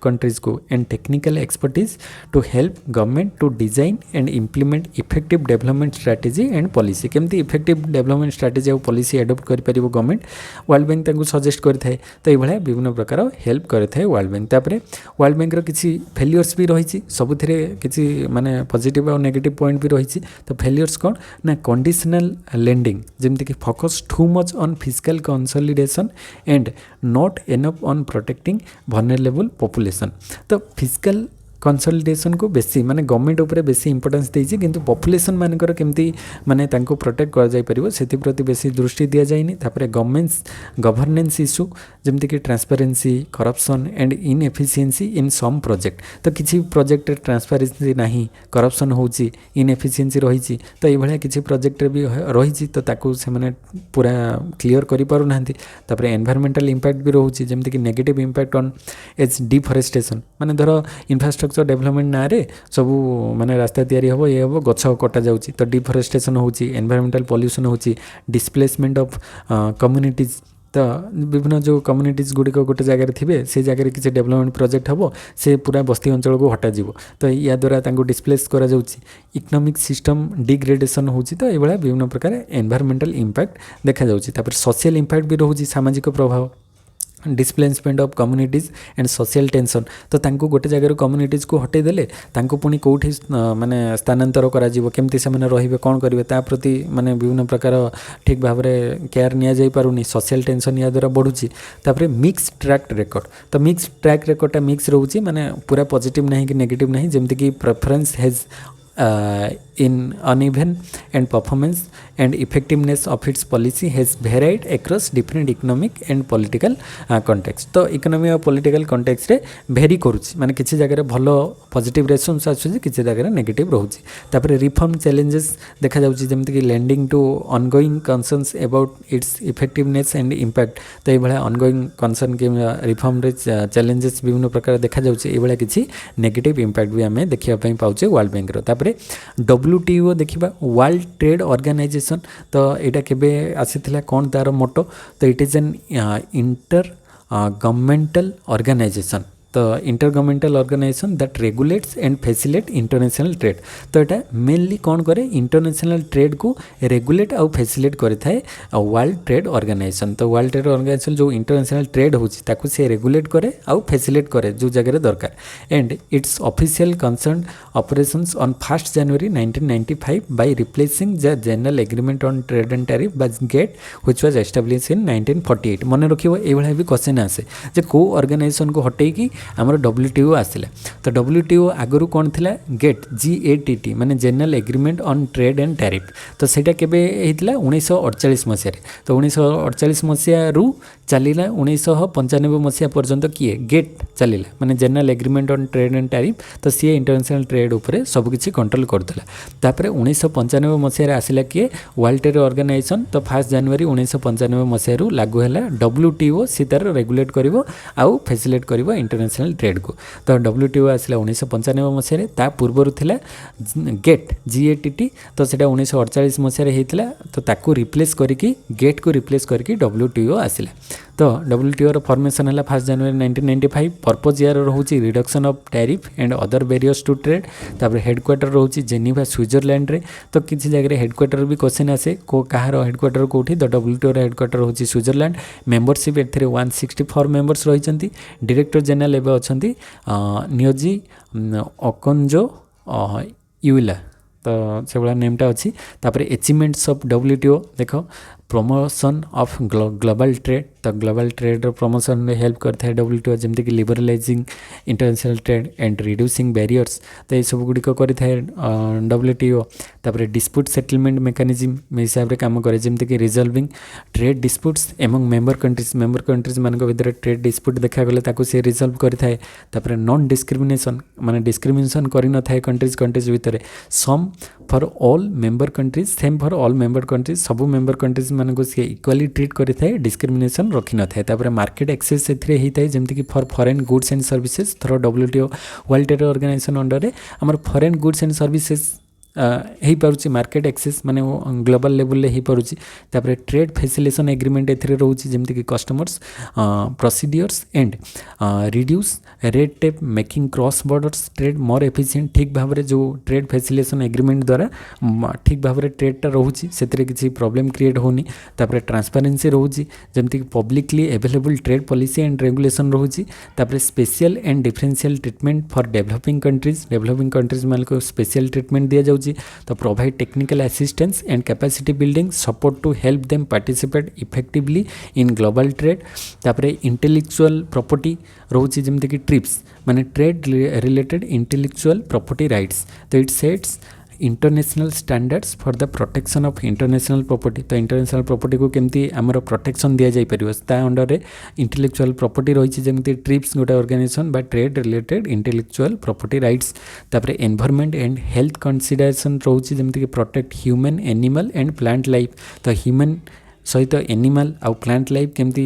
कंट्रीज को and technical expertise to help government to design and implement effective development strategy and policy. केमती इफेक्टिव डेवलपमेंट स्ट्रैटेजी और पॉलिसी एडप्ट कर पार गवर्नमेंट वर्ल्ड बैंक तांको सजेस्ट करता है। तो ये विभिन्न प्रकार हेल्प करता है वर्ल्ड बैंक। तापर वर्ल्ड बैंक किसी फेलियर्स भी रही सबुथिरे किसी माने पॉजिटिव और नेगेटिव पॉइंट भी रही। तो फेलियर्स कौन ना कंडीशनल लेंडिंग जमती कि focus too much on physical consolidation and not enough on protecting vulnerable population. तो फिजिकल कंसोलिडेशन को बेसी माने गवर्नमेंट उपरे बेसी इंपोर्टेंस देछि किंतु पॉपुलेशन मानकर केमती माने तांको प्रोटेक्ट कर जाय परिबो सेति प्रति बेसी दृष्टि दिया जायनी। तापर गवर्नेंस इशू जमती कि transparency, corruption and inefficiency in some project. तो किसी प्रोजेक्ट ट्रांसपेरेंसी नाही, करप्शन होची, इनएफिशिएंसी रही। तो ये भलिया किसी प्रोजेक्ट भी रही तो ताकू से माने पूरा क्लियर करि पारु नाहंती। तापर एनवायरमेंटल इंपैक्ट भी रहउची जमती कि negative impact on as deforestation माने धर इंफ्रास्ट्रक्चर डेवलपमेंट ना रे सबू माने रास्ता तैयारी होबो ये होबो गछ कटा जाउची। तो डिफॉरेस्टेशन होची, एनवायरमेंटल पॉल्यूशन होची, डिस्प्लेसमेंट ऑफ कम्युनिटीज। तो विभिन्न जो कम्युनिटीज गुड़िक गोटे जगह थे से जगह किसी डेवलपमेंट प्रोजेक्ट हम से पूरा बस्ती अंचल को हटा जीव। तो या द्वारा डिस्प्लेस करा जाउची। इकोनॉमिक सिस्टम डिग्रेडेशन होची। तो ये विभिन्न प्रकार एनवायरमेंटल इंपैक्ट देखा जाउची। तापर सोशल इंपैक्ट भी रहउची, सामाजिक प्रभाव, displacement of communities and social tension. तो तांको गोटे जगह कम्युनिटीज को हटे देले तांको पुणी कोठी माने स्थानांतर करा जीवो, केमती से माने रहिबे, कोन करिवे ता प्रति माने विभिन्न प्रकार ठीक भाव में केयर निया जाई पारुनी। सोशल टेंशन या द्वारा बढ़ुची। तापर मिक्स ट्रैक रेकॉर्ड। तो मिक्स ट्रैक रेकॉर्डटा मिक्स रहउची माने पूरा पॉजिटिव नहीं कि नेगेटिव नहीं। जेमती कि preference has in uneven and performance and effectiveness of its policy has varied across different economic and political context। तो इकोनॉमी और पॉलिटिकल कॉन्टेक्स्ट रे भेरी करूची माने किसी जगह रे भलो पॉजिटिव रेस्पॉन्स आछुची, किसी जगह रे नेगेटिव रहउची। तापर रिफॉर्म चैलेंजेस देखा जाउची जेमति कि leading to ongoing concerns about its effectiveness and impact. तो ये भला ऑनगोइंग कंसर्न के रिफॉर्म रे चैलेंजेस विभिन्न प्रकार देखा जाउची। ये भला किसी नेगेटिव इंपैक्ट भी हमें देखिया पई पाउचे वर्ल्ड बैंक रो। तापर WTO देखिबा वर्ल्ड ट्रेड ऑर्गेनाइजेशन। तो यहाँ केबे आसीथिला कौन तार मोटो। तो it is an inter governmental organisation. तो inter governmental organisation that regulates and facilitate international trade. तो यहाँ मेनली कौन करे इंटरनेशनल ट्रेड को रेगुलेट और फैसिलिटेट करे वर्ल्ड ट्रेड ऑर्गेनाइजेशन। तो वर्ल्ड ट्रेड ऑर्गेनाइजेशन जो इंटरनेशनल ट्रेड होची से रेगुलेट करे और फैसिलिटेट करे जो जगह दरकार। And its official concern operations on 1 January 1995 by replacing the general agreement on trade and tariff by GATT which was established in 1948। मन रखियो ए भला भी क्वेश्चन आसे जे को ऑर्गेनाइजेशन को हटेकी आमर WTO आसिला। तो WTO आगु कौन थिला गेट GATT माने general agreement on trade and tariff. तो सेटा केबे हेतिला 1948 मसिया रे। तो 1948 मसिया रु चलिला 1995 मसिया पर्यंत किए गेट चलिला माने general agreement on trade and tariff. तो सी इंटरनेशनल ट्रेड उपरे सब किछि कंट्रोल करथला। तापरे 1995 मसिया रे आसिला किए वर्ल्ड ट्रेड ऑर्गेनाइजेशन। तो 1 जनवरी 1995 मसिया रु लागू हैला WTO सी तार रेगुलेट करिवो आउ फैसिलिटेट करिवो इंटरनेशनल ट्रेड को। तो WTO आसिला 1995 मसिया रे। ता पूर्वरु थिला गेट GATT। तो सेटा 1948 मसिया रे हेतिला। तो ताकू रिप्लेस करिकि गेट को रिप्लेस करिकि WTO आसिला। तो WTO रो फॉर्मेशन है 1 जनवरी 1995। पर्पज यार रोचे reduction of tariff and other barriers to trade. तापर हेडक्वार्टर रोचे जेनेवा स्विट्जरलैंड रे। तो किसी जगह हेडक्वार्टर भी क्वेश्चन आसे को कहार हेडक्वार्टर कोठी। तो WTO रो हेडक्वार्टर होची स्विट्जरलैंड। मेंबरशिप एथिरे 164 मेंबर्स रहिचंती। डायरेक्टर जनरल एबे अछंती नियोजी ओकोंजो यूला। तो से भाया नेमटा अच्छी। तापर अचीवमेंट्स ऑफ WTO देख प्रमोशन ऑफ ग्लोबल ट्रेड। तो ग्लोबल ट्रेड प्रमोशन में हेल्प करता है WTO जमती कि liberalising international trade and reducing barriers. तो ये सब गुड़िक करें WTO। तापर डिस्प्यूट सेटलमेंट मेकानिज्म हिसाब से काम करे जमती कि resolving trade disputes among member countries मान भर ट्रेड डिस्प्यूट देखागले ताको से रिजल्व करता है। नॉन डिस्क्रिमिनेशन माने डिस्क्रिमिनेशन करि न थाए कंट्रीज भितर same for all member countries same for all member countries सबू मेंबर कंट्रीज मान को सी इक्वाली ट्रीट करि थाए डिस्क्रिमिनेशन रखि न थाए। तापर मार्केट एक्सेस एथिरे ही थाए जमती कि for foreign goods and services through WTO world trade organisation under रे हमर फॉरेन गुड्स एंड सर्विसेज हो पारुची मार्केट एक्सेस माने ग्लोबल लेवल हो पारुची। तापर ट्रेड फैसिलिटेशन एग्रीमेंट एथिरे रहउची जेमति कि customers procedures and reduce red tape making cross borders trade more efficient. ठीक भाव में जो ट्रेड फैसिलिटेशन एग्रीमेंट द्वारा ठीक भाव में ट्रेडटा रहउची सेतिरे किसी प्रॉब्लम क्रिएट होनी। तापर ट्रांसपेरेंसी रहउची जेमति कि publicly available trade policy and regulation रहउची। तापर special and differential treatment for developing countries मान को स्पेशल ट्रीटमेंट दिया जाउची। तो provide technical assistance and capacity building support to help them participate effectively in global trade. तापर इंटेलेक्चुअल प्रॉपर्टी रोचे जमती कि ट्रिप्स माने trade related intellectual property rights. तो it sets international standards for the protection of international property. तो इंटरनेशनल प्रॉपर्टी को केमती आमर प्रोटेक्शन दिया जाय परिबो ता अंडर रे इंटेलेक्चुअल प्रॉपर्टी रही जमती ट्रिप्स गोटे ऑर्गेनाइजेशन बा trade related intellectual property rights. तापर एनवायरनमेंट एंड हेल्थ कंसीडरेशन रोचे जमती कि protect human animal and plant life. तो ह्यूमन सहित एनिमल आउ प्लांट लाइफ केमती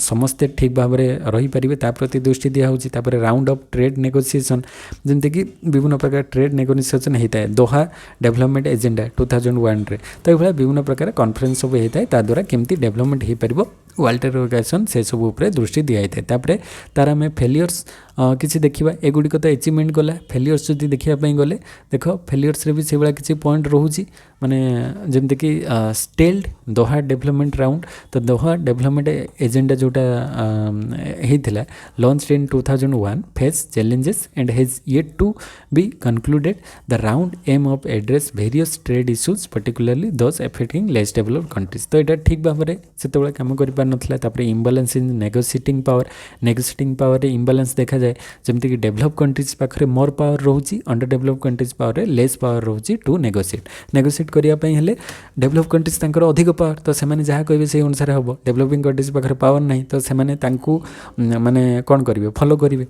समस्ते ठीक भाव में रही पारे ता प्रति दृष्टि दिया होची। तापर राउंड ऑफ ट्रेड नेगोशिएशन जमती कि विभिन्न प्रकार ट्रेड नेगोशिएशन होता है दोहा डेवलपमेंट एजेंडा 2001 रे। तो ये विभिन्न प्रकार कॉन्फ्रेंस सब होता है द्वारा केमती डेवलपमेंट हो पार वर्ल्ड ट्रेड ऑर्गेनाइजेशन से सब उपर दृष्टि दिखाई था। तापर तार आम फेलियर्स किसी देखा एगुड़िक तो अचिवमेंट गला। फेलियर्स जो देखापी गले देख फेलियर्स भी से भाया किसी पॉइंट रोचे माने जमती कि स्टेल्ड दोहा डेवलपमेंट राउंड। तो दोहा डेवलपमेंट एजेंडा जोटा होता launch in 2001 face challenges and has yet to be concluded. The round aim of address various trade issues particularly those affecting less developed countries. तो यहाँ ठीक भाव में से कम कर नार। इम्बालांस इन नेगोशिएटिंग पावर इम्बालांस देखा जाए जमती कि डेवलप कंट्रीज पाखे मोर पावर रोची under develop countries power less power रोची टू नेगोशिएट करने हेले डेवलप कंट्रीज तांकर अधिक पावर। तो से जहाँ कहे से अनुसार हम डेवलपिंग कंट्रीज पाखे पावर ना तो से माने कौन करेंगे फॉलो करेंगे।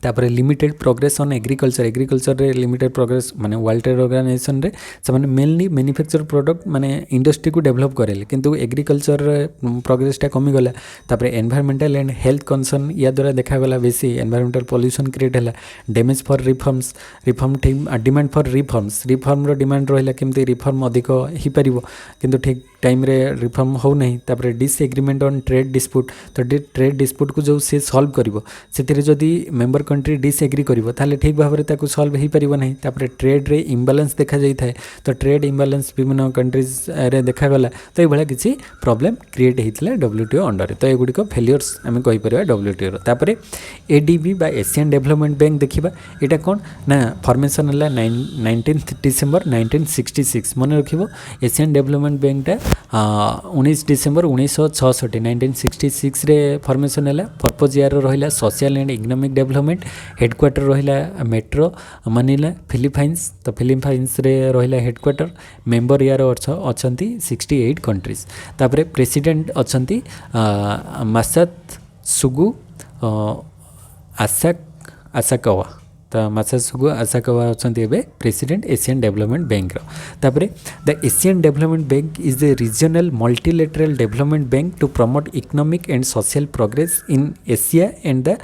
तापर लिमिटेड प्रोग्रेस ऑन एग्रीकल्चर रे लिमिटेड प्रोग्रेस माने वर्ल्ड ट्रेड ऑर्गेनाइजेशन रे से मेनली मैन्युफैक्चर प्रोडक्ट माने इंडस्ट्री को डेवलप करेले किंतु एग्रीकल्चर प्रोग्रेसटा कमी गला। तापर एनवायरमेंटल एंड हेल्थ कंसर्न या द्वारा देखा गला बेसी एनवायरमेंटल पॉल्यूशन क्रिएट है। डैमेज फॉर रिफॉर्म ठीक डिमांड फॉर रिफॉर्म रो डिमांड रहिला केमती रिफॉर्म अधिक हो पारिबो किंतु ठीक टाइम रे रिफॉर्म हो नहीं। तापर डिसएग्रीमेंट ऑन ट्रेड डिस्प्यूट। तो ट्रेड डिस्प्यूट को जो से सॉल्व करिवो सेतिरे जदी मेंबर कंट्री डिसएग्री करिवो ताले ठीक भाव में ताकू सॉल्व हो पारिबो नहीं। तापर ट्रेड रे इम्बालांस देखा जाई थाए। तो ट्रेड इम्बालांस विभिन्न कंट्रीज रे देखा गला। तो ये भाया किसी प्रॉब्लम क्रिएट होता WTO अंडर। तो ये फेलियर्स आम कहीपर WTO रो। तापर ADB बा एशियन डेवलपमेंट बैंक देखा यहाँ कौन ना फॉर्मेशन है 19 डिसेम्बर 1966 मन रखिबो। एशियन डेवलपमेंट बैंकटा 19 डिसेम्बर 1966 1966 रे फॉर्मेशन है। पर्पज यार रहा social and economic development. Headquarter रहा मेट्रो मनीला फिलिपाइंस। तो फिलिपाइंस रे रहा हेडक्वार्टर। मेंबर यार अच्छा 68 कंट्रीज। तापर प्रेसिडेंट अच्छा मासात्सुगु आसाकावा। तो मासात्सुगु आसाकावा अच्छा प्रेसिडेंट एशियन डेवलपमेंट बैंक। तापर the Asian development bank is the regional multilateral development bank to promote economic and social progress in Asia and the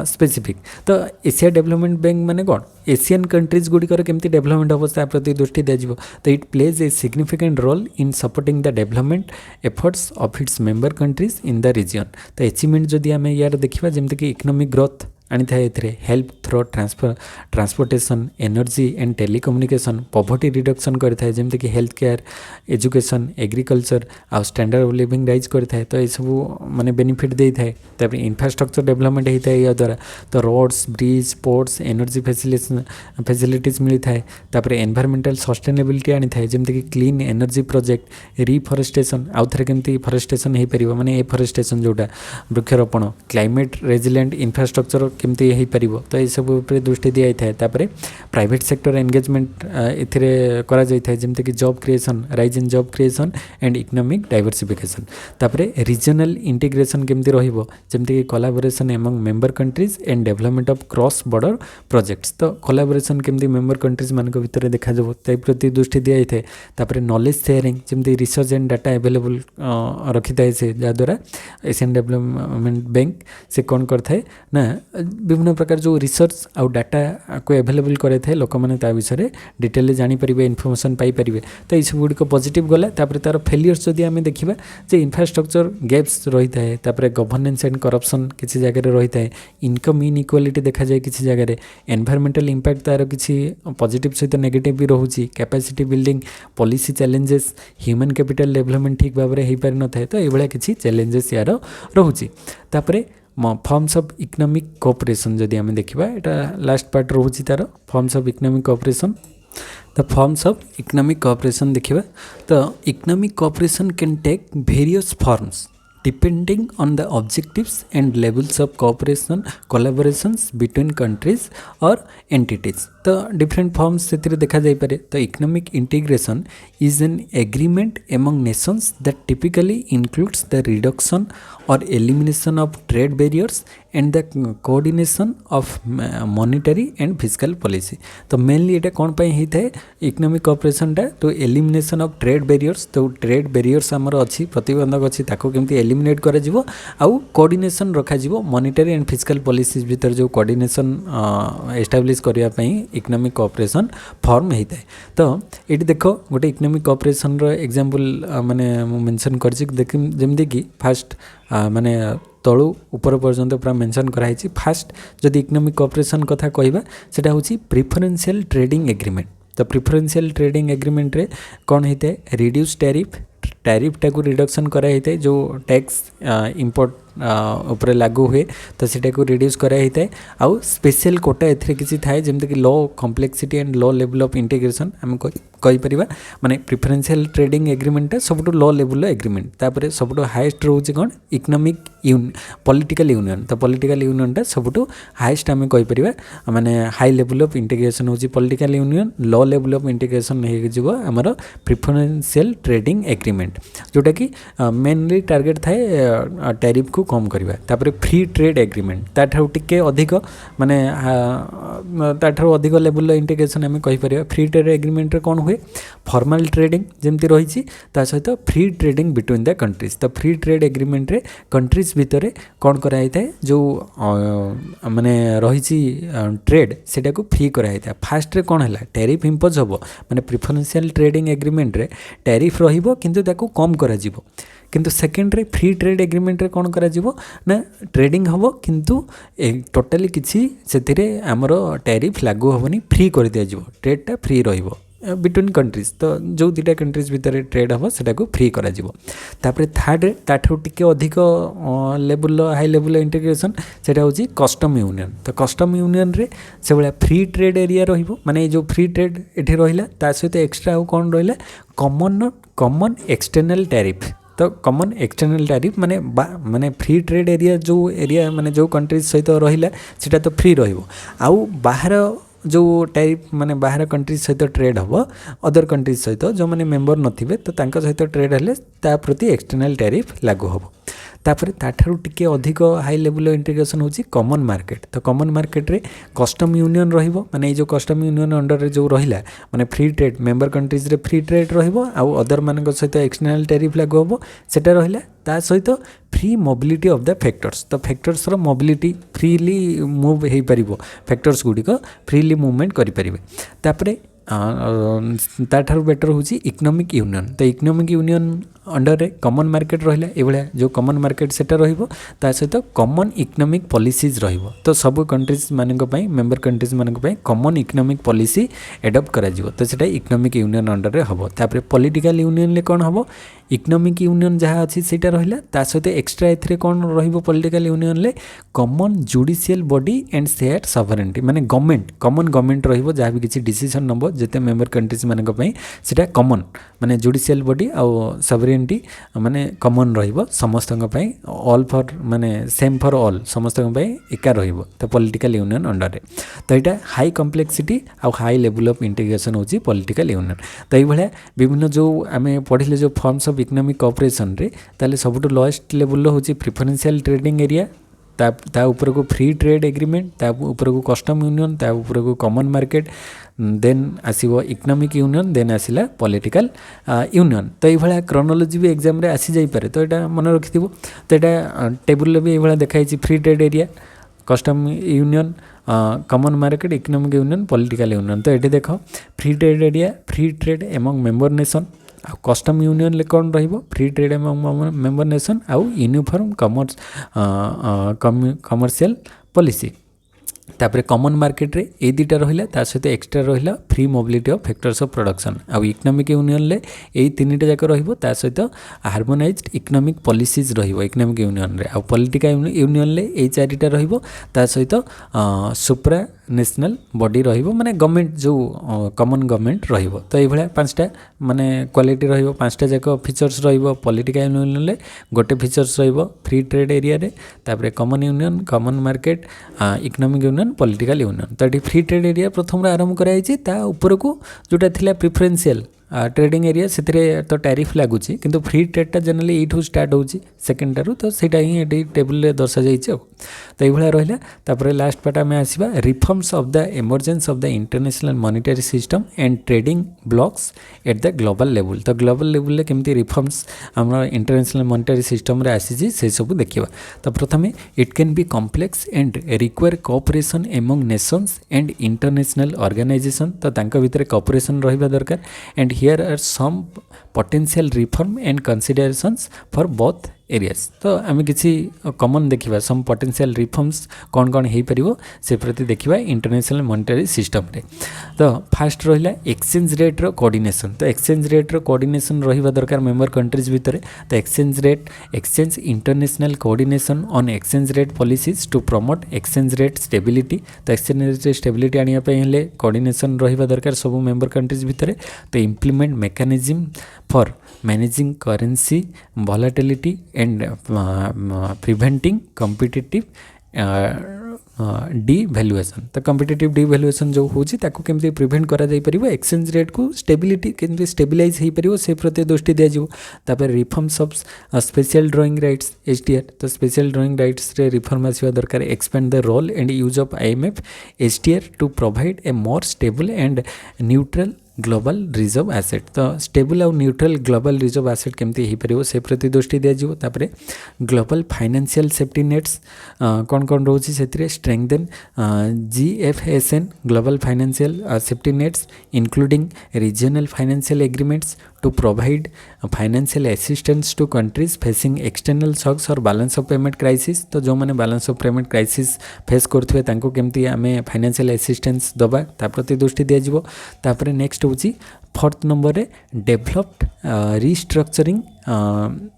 specific. तो एशिया डेवलपमेंट बैंक माने कौन एशियन कंट्रीज गुड़िकर केमती डेवलपमेंट हम ता प्रति दृष्टि दिज्व। तो it plays a significant role in supporting the development efforts of its member countries in the region. तो अचीवमेंट जदि आम यार देखा जमीक इकोनॉमिक ग्रोथ आनी था help through transportation energy and telecommunication poverty reduction करता है जमीक हेल्थ केयर एजुकेशन एग्रीकल्चर आउ स्टैंडर्ड ऑफ लिविंग राइज करता है। तो ये सब माने बेनिफिट दे थाए। तापर इंफ्रास्ट्रक्चर डेवलपमेंट होता है या द्वारा। तो roads bridge ports energy facilities मिलता है। तापर एनवायरमेंटल सस्टेनेबिलिटी आनी था जमीक क्लीन एनर्जी प्रोजेक्ट रिफॉरेस्टेशन आउ थे केमती फॉरेस्टेशन हो पार माने एफॉरेस्टेशन जोटा वृक्षरोपण क्लाइमेट रेजिलेंट इंफ्रास्ट्रक्चर केमती हो पार। तो ये सब दृष्टि दी जाए। तापर प्राइवेट सेक्टर एंगेजमेंट करा जाए जमीक job creation rise in job creation and economic diversification. तापर रीजनल इंटीग्रेशन केमती रहिबो जमीक collaboration among member countries and development of cross border projects. तो कोलैबोरेशन केमती मेंबर कंट्रीज मानक भितर देखा जाबो ताई प्रति दृष्टि दी जाए। तापर नॉलेज शेयरिंग जमीक रिसर्च एंड डाटा अवेलेबल रखी थाए से जहाँद्वारा एशियन डेवलपमेंट बैंक से कौन करता है ना विभिन्न प्रकार जो रिसर्च आउ डाटा को अवेलेबल करे थे लोक मैंने विषय डिटेल जापर इनफर्मेशन पाइपर। तो ये सब गुड़िक पॉजिटिव गला। तापर तार फेलियर्स जदि आम देखा जे इंफ्रास्ट्रक्चर गैप्स रही है। तापर गवर्नेंस एंड करप्शन किसी जगह रही है। इनकम इनइक्वालिटी देखा जाए किसी जगह। एनवायरमेंटल इंपैक्ट तार किसी पॉजिटिव सहित नेगेटिव भी रोचे। Capacity building policy challenges human capital development ठीक भाव में हो पारि न था। तो ये किसी चैलेंजेस यार रोचे। तापर फॉर्म्स ऑफ इकोनॉमिक कोऑपरेशन जदि आम देखा यहाँ लास्ट पार्ट रोचे तार forms of economic cooperation. The forms of economic cooperation देखा तो economic cooperation can take various forms depending on the objectives and levels of cooperation collaborations between countries और एंटिटीज। तो डिफरेंट फॉर्म्स से देखा जाए पारे। तो economic integration is an agreement among nations that typically includes the reduction और elimination of trade barriers and the coordination of monetary and fiscal policy. तो मेनली ये कौन पाई होता है इकोनॉमिक कोऑपरेशन तो एलिमिनेशन ऑफ ट्रेड बैरियर्स। तो ट्रेड बैरियर्स आमर अच्छी प्रतिबंधक अच्छी ताको केमती एलिमिनेट करा जिवो आउ कोऑर्डिनेशन रखा जिवो मॉनिटरी एंड फिस्कल पॉलिसीज भीतर जो कोऑर्डिनेशन एस्टाब्लिश करने इकोनॉमिक कोऑपरेशन फॉर्म होता है। तो ये देखो गोटे इकोनॉमिक कोऑपरेशन रो एग्जांपल माने मेंशन कर जमी कि फास्ट माने तलू ऊपर पर्यंत पूरा मेंशन कराई। फास्ट जदि इकोनॉमिक कोऑपरेशन कथा कहबा सेटा होची प्रिफरेंशियल ट्रेडिंग एग्रीमेंट। तो प्रिफरेंशियल ट्रेडिंग एग्रीमेंट रे कौन होता है रिड्यूस टैरिफ टाक रिडक्शन कराई है। जो टैक्स इंपोर्ट ऊपर लागू हुए तो सीटा को रिड्यूस कराई है। आउ स्पेशल कोटा एथरे किसी थाए जमते कि low complexity and low level of integration आम कहि परिबा माने प्रिफरेंशियल ट्रेडिंग एग्रीमेंट सबुठ लो लेवल एग्रीमेंट। तापर सबुठ हाईएस्ट रोचे कौन इकोनॉमिक पॉलिटिकल यूनियन। तो पॉलिटिकल यूनियन टा सबुठ हाईएस्ट आम कहि परिबा माने हाई लेवल ऑफ इंटीग्रेशन होची political union. Low level of integration हे जिवो हमर प्रिफरेंशियल ट्रेडिंग एग्रीमेंट जोटा कि मेनली टार्गेट थाए टैरिफ को कम करवा। तापर फ्री ट्रेड एग्रीमेंट ताठार टिके अधिक माने ताठार अधिक लेवल इंटीग्रेशन आम कहि परिबा। फ्री ट्रेड एग्रीमेंट रे कौन हुए फॉर्मल ट्रेडिंग जमती रही ता सहित free trading between the countries. तो फ्री ट्रेड एग्रीमेंट रे कंट्रीज भितर कौन कराई था जो माने रही ट्रेड सेटा को फ्री कराई था। फास्ट रे कौन है टैरिफ इम्पोज हम माने प्रिफरेंशियल ट्रेडिंग एग्रीमेंट रे टैरिफ रहिबो किंतु ताको कम करा जिवो। किंतु सेकेंड रे फ्री ट्रेड एग्रीमेंट रे कौन करा जिवो ना ट्रेडिंग हम किंतु टोटाली किसी से आमर टैरिफ लागू हेनी फ्री कर दिया जिवो ट्रेडटा फ्री रहिबो बिटवीन कंट्रीज तो जो दुटा कंट्रीज भितर ट्रेड हम सेटा को फ्री करा जिवो तापर थर्ड ताठू टिके अधिक लेवल हाई लेवल इंटीग्रेशन सेटा होची कस्टम यूनियन तो कस्टम यूनियन रे से भाया फ्री ट्रेड एरिया रहिबो माने जो फ्री ट्रेड एठी रहिला ता सहित एक्स्ट्रा आउ कोन रहिला कॉमन एक्सटर्नल टैरिफ तो कॉमन एक्सटर्नल टैरिफ माने माने फ्री ट्रेड एरिया माने जो कंट्रीज सहित रहिला सेटा तो फ्री रहिबो आउ बाहर जो टैरिफ माने बाहर कंट्रीज सहित ट्रेड हम अदर कंट्रीज सहित जो मैंने मेम्बर नथिबे तो तांका सहित ट्रेड हेले ता प्रति एक्सटर्नल टैरिफ लागू हम तापर ताठारू टिके अधिक हाई लेवल इंटीग्रेशन होची कॉमन मार्केट तो कॉमन मार्केट रे कस्टम यूनियन रहिबो माने ये जो कस्टम यूनियन अंडर रे जो रहिला माने फ्री ट्रेड मेंबर कंट्रीज रे फ्री ट्रेड रहिबो आ अदर मानक सहित एक्सटर्नल टैरिफ लागू हबो सेटा रहिला ता सहित free mobility of the factors तो फैक्टर्स रो मोबिलिटी फ्रीली मूव हे परिबो फैक्टर्स गुडी को फ्रीली मूवमेंट करि परिबे तापरे ताठारू बेटर होची इकोनॉमिक यूनियन तो इकोनॉमिक यूनियन अंडर रे कॉमन मार्केट रहिला ए भलिया जो कॉमन मार्केट सेटा रहिबो ता सहित कॉमन इकोनॉमिक पॉलिसीज रहिबो तो सब कंट्रीज मानक पई मेंबर कंट्रीज मानक पई कॉमन इकोनॉमिक पॉलिसी एडॉप्ट करा जिवो तो सेटा इकोनॉमिक यूनियन अंडर रे हबो तापर पॉलिटिकल यूनियन ले कोन हबो इकोनॉमिक यूनियन जहाँ अच्छी सेटा रहिला ता सहित एक्स्ट्रा एथरे कोन रहिबो पॉलिटिकल यूनियन ले common judicial body and share sovereignty माने गवर्नमेंट कॉमन गवर्नमेंट रहिबो जहाँ भी किसी डिसीजन नबो जेते मेंबर कंट्रीज मानक पई सेटा कॉमन माने जुडिशियल बॉडी आ सॉवरेनिटी माने कॉमन रहिबो समस्तक पई ऑल फॉर माने सेम फॉर ऑल समस्तक पई एका रहिबो तो पॉलिटिकल यूनियन अंडर रे तो एटा हाई कॉम्प्लेक्सिटी आ हाई लेवल ऑफ इंटीग्रेशन होची पॉलिटिकल यूनियन तो ये भलिया विभिन्न जो आमे पढिले जो फॉर्म्स ऑफ इकोनॉमिक कोऑपरेशन रे ताले सबटु लोएस्ट लेवल होची प्रिफरेंशियल ट्रेडिंग एरिया ता ऊपर को फ्री ट्रेड एग्रीमेंट ता ऊपर को कस्टम यूनियन ता ऊपर को कॉमन मार्केट देन आसीबो इकोनॉमिक यूनियन देन आसिला पॉलिटिकल यूनियन तो ये भाया क्रोनोलॉजी भी एग्जाम रे आसी जाई पारे तो एटा मन रखिथिबो तो एटा टेबल भी ये भाया देखाई छी free trade area custom union common market economic union political union तो ये देख free trade area free trade among member nation आ कस्टम यूनियन ले कौन रहिबो free trade among member nation आउ यूनिफॉर्म कमर्शियल पॉलिसी तापर कॉमन मार्केट रे ए दुटा रहिला ता सहित एक्स्ट्रा रहिला free mobility of factors of production आ इकोनॉमिक यूनियन ले ए तीनटा जाक रहिबो ता सहित हार्मोनाइज्ड इकोनॉमिक पॉलिसीज रहिबो इकोनॉमिक यूनियन रे आ पॉलिटिकल यूनियन ले ए चारिटा रहिबो ता सहित सुप्रा नेशनल बॉडी रहिबो माने गवर्नमेंट जो कॉमन गवर्नमेंट रहिबो तो ये भलिया पांचटा माने क्वालिटी रहिबो पांचटा जाक फीचर्स रहिबो पॉलिटिकल यूनियन ले गोटे फीचर्स रहिबो फ्री ट्रेड एरिया रे तापर common union common market economic union political union तो फ्री ट्रेड एरिया प्रथम आरंभ कराई ता ऊपर को जोटा थिला प्रिफरेंशियल ट्रेडिंग एरिया से तो टैरिफ लगुच किंतु फ्री ट्रेडटा जनरली यू स्टार्ट होची सेकेंड टारू तो सेटा ही ये टेबल रे दर्शा जाइए तो ये रहा तापर लास्ट पार्ट आम आसवा reforms of the emergence of the international monetary system and trading blocs at the global level तो ग्लोबल लेवल रे केमती रिफॉर्म्स आम इंटरनेशनल मॉनिटरी सिस्टम रे आसी से सब देखिए तो प्रथम it can be complex and require cooperation among nations and international organisation तो तांका भितर कोऑपरेशन रहिबा दरकार and here are some potential reform and considerations for both areas तो आम किसी कॉमन देखा सम पोटेंशियल रिफॉर्म्स कौन कौन हो पार से प्रति देखा इंटरनेशनल मॉनिटरी सिस्टम रे तो फास्ट रहा एक्सचेंज रेट रो कोऑर्डिनेशन तो एक्सचेंज रेट रो कोऑर्डिनेशन रहिबा दरकार मेंबर कंट्रीज भितर तो exchange international coordination on exchange rate policies to promote exchange rate stability तो एक्सचेंज रेट स्टेबिलिटी आने हेले कोऑर्डिनेशन रहिबा दरकार सब मेंबर कंट्रीज भितर तो implement mechanism for managing currency volatility and preventing competitive devaluation तो कॉम्पिटिटिव डिवैल्यूएशन जो होची ताको केमती प्रिवेंट करा जाई परिबो एक्सचेंज रेट को स्टेबिलिटी केमती स्टेबिलाइज हे परिबो से प्रति दृष्टि दिया जिवो तापर reforms of special drawing rights SDR तो स्पेशल ड्राइंग राइट्स रे रिफॉर्म आसीबा दरकार expand the role and use of IMF SDR to provide a more stable and neutral global reserve asset तो स्टेबल और न्यूट्रल ग्लोबल रिजर्व एसेट केमती हो पार से प्रति दृष्टि दिज्व तापर ग्लोबल फाइनेंशियल सेफ्टी नेट्स कौन कौन रोचे से strengthen GFSN global financial safety nets including regional financial agreements to provide financial assistance to countries facing external shocks or balance of payment crisis। तो जो मैंने balance of payment crisis face करथिबे तांको केमती आमे फाइनेंशियल असिस्टेंस दबा ता प्रति दृष्टि दिया जिवो। तापरे नेक्स्ट होची फोर्थ नंबर रे डेवलप्ड रिस्ट्रक्चरिंग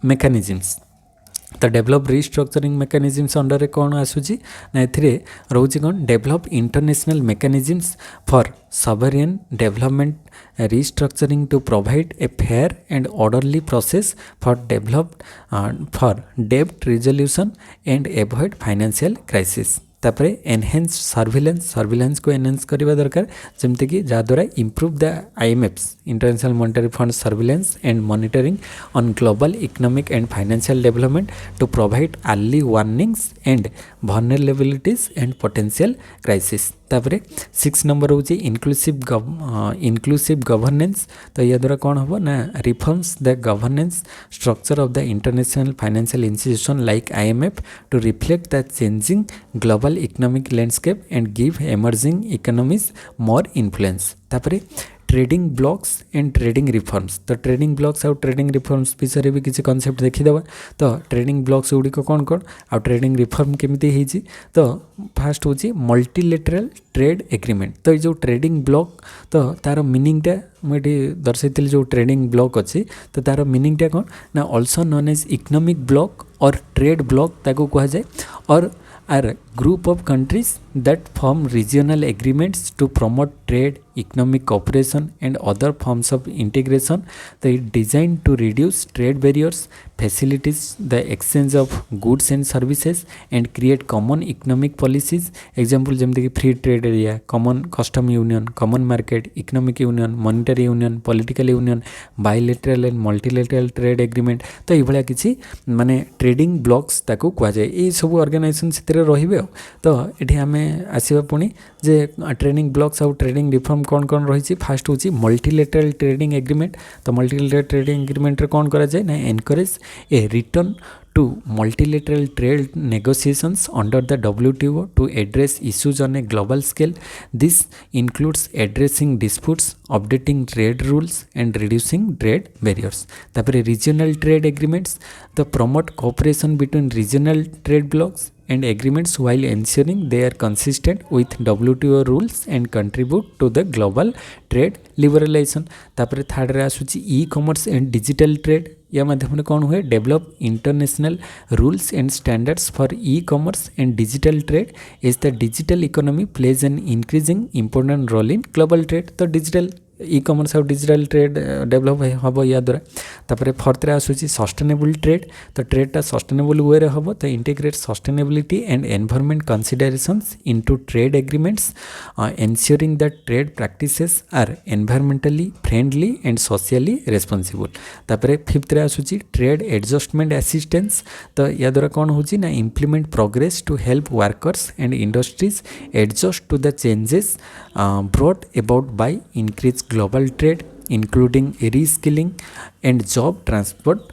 मेकानिजम्स। तो डेवलप रिस्ट्रक्चरिंग मेकानिजम्स अंडर रे कौन आसूची ना एथिरे रोची कौन develop international mechanisms for sovereign development restructuring to provide a fair and orderly process for for debt resolution and avoid financial crisis। तापरे एनहेंस सर्विलेंस को एनहेंस करवा दरकार जमते कि जहाद्वारा improve the IMF's international monetary fund surveillance and monitoring on global economic and financial development to provide early warnings and vulnerabilities and potential crisis. तापरे 6 नंबर होची इंक्लूसिव गवर्नेंस। तो या द्वारा कौन हम ना reforms the governance structure of the international financial institution like IMF to reflect the changing global economic landscape and give emerging economies more influence. तापरे trading blocs and trading reforms. तो ट्रेडिंग ब्लॉक्स और ट्रेडिंग रिफॉर्म्स विषय भी किसी कॉन्सेप्ट देखीदेवा। तो ट्रेडिंग ब्लॉक्स गुड़िक कौन कौन आ ट्रेडिंग रिफॉर्म केमिति होईची। तो फास्ट होची मल्टीलेटरल ट्रेड एग्रीमेंट। तो ये जो ट्रेडिंग ब्लॉक तो तार मीनिंगटा मुझे दर्शाई जो ट्रेडिंग ब्लॉक अच्छी तो तार मीनिंगटा कौन ना also known as economic bloc और ट्रेड ब्लॉक ताको कहा जाए और are group of countries that form regional agreements to promote trade, economic cooperation and other forms of integration। So it designed to reduce trade barriers, facilities the exchange of goods and services and create common economic policies। Example जमते कि free trade area, common custom union, common market, economic union, monetary union, political union, bilateral and multilateral trade agreement। तो ये भला किसी माने ट्रेडिंग ब्लॉक्स ताको कहा जाए। ये सब ऑर्गेनाइजेशन से रही। तो ये आम आसवा पुणी जे ट्रेडिंग ब्लॉक्स आउ ट्रेडिंग रिफॉर्म कौन कौन रही। फास्ट हूँ मल्टीलेटरल ट्रेडिंग एग्रीमेंट। तो मल्टीलेटरल ट्रेडिंग एग्रीमेंट रे कौन करा जाए ना encourage A return to multilateral trade negotiations under the WTO to address issues on a global scale। This includes addressing disputes, updating trade rules and reducing trade barriers। तापर regional trade agreements the promote cooperation between regional trade blocks and agreements while ensuring they are consistent with WTO rules and contribute to the global trade liberalization। तापर थर्ड रे आसुची ई-कॉमर्स एंड डिजिटल ट्रेड। या माध्यम कौन हुए develop international rules and standards for e-commerce and digital trade as the digital economy plays an increasing important role in global trade. तो डिजिटल ई-कॉमर्स और डिजिटल ट्रेड डेवलप हम या द्वारा। तापर फोर्थ रे आसूची सस्टेनेबल ट्रेड। तो ट्रेडटा सस्टेनेबल वे रे हम तो integrate sustainability and environment considerations into trade agreements ensuring that trade practices are environmentally friendly and socially responsible. तापर फिफ्थ रे आसूची ट्रेड एडजस्टमेंट असिस्टेंस। तो या द्वारा कौन होची ना implement progress to help workers and industries adjust to the changes brought about by increase global trade including reskilling and job transport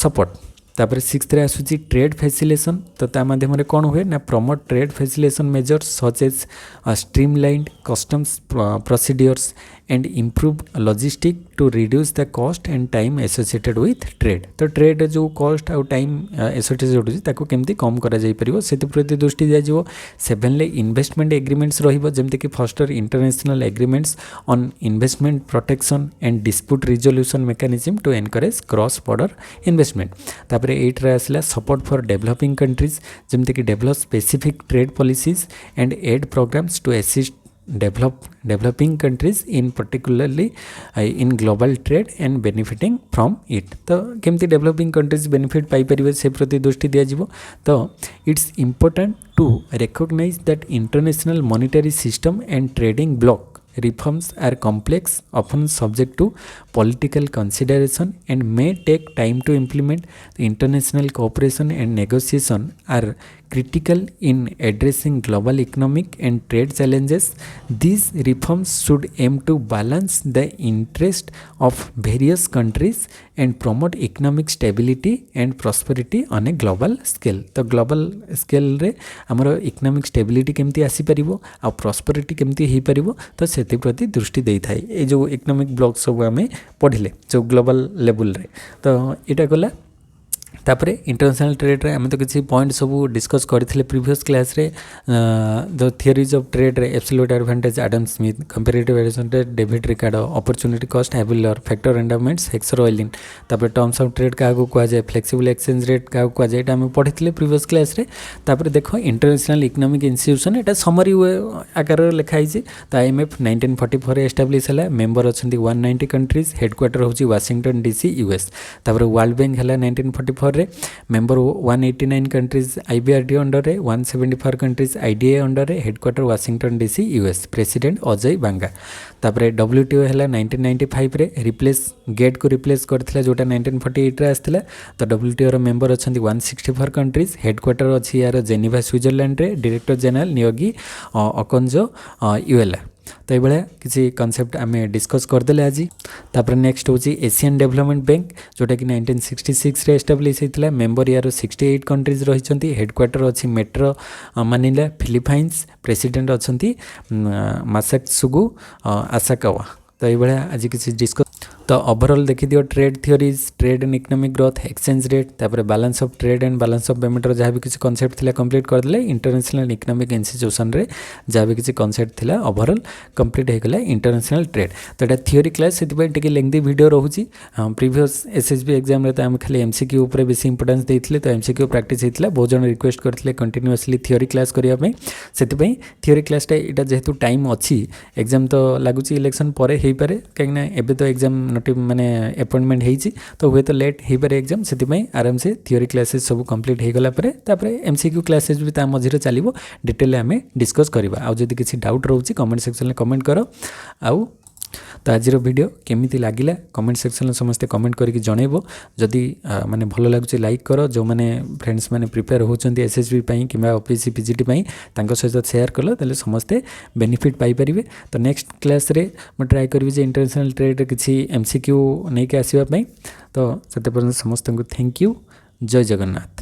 support। तापर सिक्स्थ रे आसूची ट्रेड फैसिलेशन। तो ता माध्यम रे कौन हुए ना promote trade facilitation measures such as streamlined customs procedures and improve logistic to reduce the cost and time associated with trade. तो ट्रेड जो कॉस्ट आउ टाइम एसोसिएटेड होची ताको केमती कम करा जाई परिबो सेति प्रति दृष्टि दिया जिवो। 7 ले इन्वेस्टमेंट एग्रीमेंट्स रहिबो जेमते कि foster international agreements on investment protection and dispute resolution mechanism to encourage cross border investment. तापर 8 रे आसला सपोर्ट फॉर डेवलपिंग कंट्रीज जेमते कि develop specific trade policies and aid programs to assist developing countries in particularly in global trade and benefiting from it। तो केमती डेवलपिंग कंट्रीज बेनिफिट पाई परिबे से प्रति दृष्टि दिया जिवो। तो it's important to recognize that international monetary system and trading bloc reforms are complex, often subject to political consideration and may take time to implement। The international cooperation and negotiation are critical in addressing global economic and trade challenges. These reforms should aim to balance the interest of various countries and promote economic stability and prosperity on a global scale. तो global scale रे हमरो economic stability केमती आसी परिबो आ prosperity केमती हेई परिबो तो सेति प्रति दृष्टि देई थाई ए जो economic block सब आमे पढिले जो global level रे तो एटा गला तापरे इंटरनेशनल ट्रेड रे आम तो किसी पॉइंट सब डिस्कस करथिले प्रीवियस क्लास रे द थियरीज ऑफ ट्रेड रे absolute advantage Adam Smith comparative advantage David Ricardo opportunity cost Haberler factor endowments Heckscher Ohlin तापरे टर्म्स ऑफ ट्रेड का को जाए फ्लेक्सिबल एक्सचेंज रेट का को जाए आम पढ़िथिले प्रीवियस क्लास रे तापरे देखो इंटरनेशनल इकोनॉमिक इंस्टीट्यूशन एटा समरी आकार लिखाई जे त आईएमएफ 1944 रे एस्टैब्लिश हला मेंबर अछंती 190 कंट्रीज हेडक्वार्टर होची वाशिंगटन डीसी यूएस तापरे वर्ल्ड बैंक हला 1944 रे मेंबर 189 कंट्रीज आईबीआरडी अंडर रे 174 कंट्रीज आईडीए अंडर रे headquarter Washington DC US president Ajay Banga तापरे डब्ल्यूटीओ हला 1995 रे रिप्लेस गेट को रिप्लेस करथिला जोटा 1948 रे आस्थिला तो डब्ल्यूटीओ रो मेंबर अछंती 164 कंट्रीज हेडक्वार्टर अछि यार जेनेवा स्विट्जरलैंड रे director general Ngozi Okonjo Iweala तो ये भाया किसी कॉन्सेप्ट आम डिस्कस करदे आज तापर नेक्स्ट हूँ एशियन डेवलपमेंट बैंक जोटा कि 1966 रे एस्टाब्लिश होता मेंबर यार 68 कंट्रीज रही हेडक्वार्टर अच्छी मेट्रो मानिला फिलिपाइंस प्रेसिडेंट अच्छा मासात्सुगु आसाकावा तो ये भाया आज किसी डिस्कस तो ओवरऑल देखी दियो trade theories trade and economic growth exchange rate तापर balance of trade and balance of payment जहाँ भी किसी कॉन्सेप्ट थिला कंप्लीट करदे इंटरनेशनल इकोनॉमिक इंस्टीट्यूशन रे जहाँ भी किसी कॉन्सेप्ट थिला ओवरऑल कंप्लीट हो गला इंटरनेशनल ट्रेड तो एटा थियोरी क्लास से टिके लेंथी वीडियो रहूची प्रीवियस एसएसबी एग्जाम रे तो आम खाली एमसीक्यू ऊपर बेसी इंपोर्टेंस देथिले तो एमसीक्यू प्रैक्टिस हेतिला बहुत जन रिक्वेस्ट करथिले कंटिन्यूअसली थियोरी क्लास करिया पई सेति थियोरी क्लासटा एटा जेहेतु टाइम अच्छी एग्जाम तो लगुच इलेक्शन पर हो पारे कहीं एबे तो एग्जाम माने अपॉइंटमेंट होती तो हुए तो लेट हो पारे एग्जाम से आराम से थियोरी क्लासेस सब कंप्लीट हो गला परे एमसीक्यू क्लासेस भी मझे चलो डिटेल आम डिस्कस करवा आउ जदि किसी डाउट रोचे कमेंट सेक्शन में कमेंट कर आउ तो आज वीडियो केमिति लागिला कमेंट सेक्शन में समस्ते कमेंट करके जनइबो जदि माने भलो लागुच लाइक करो जो माने फ्रेंड्स माने प्रिपेयर होचंती एसएसबी पई किबा ओपीसी पीजीटी पई तांको सहित शेयर कलो तले समस्ते बेनिफिट पाई परिबे तो नेक्स्ट क्लास रे म ट्राई करबी जे इंटरनेशनल ट्रेड किछि एमसीक्यू नै के आसीबा पई तो सते पर्यंत समस्त को थैंक यू जय जगन्नाथ।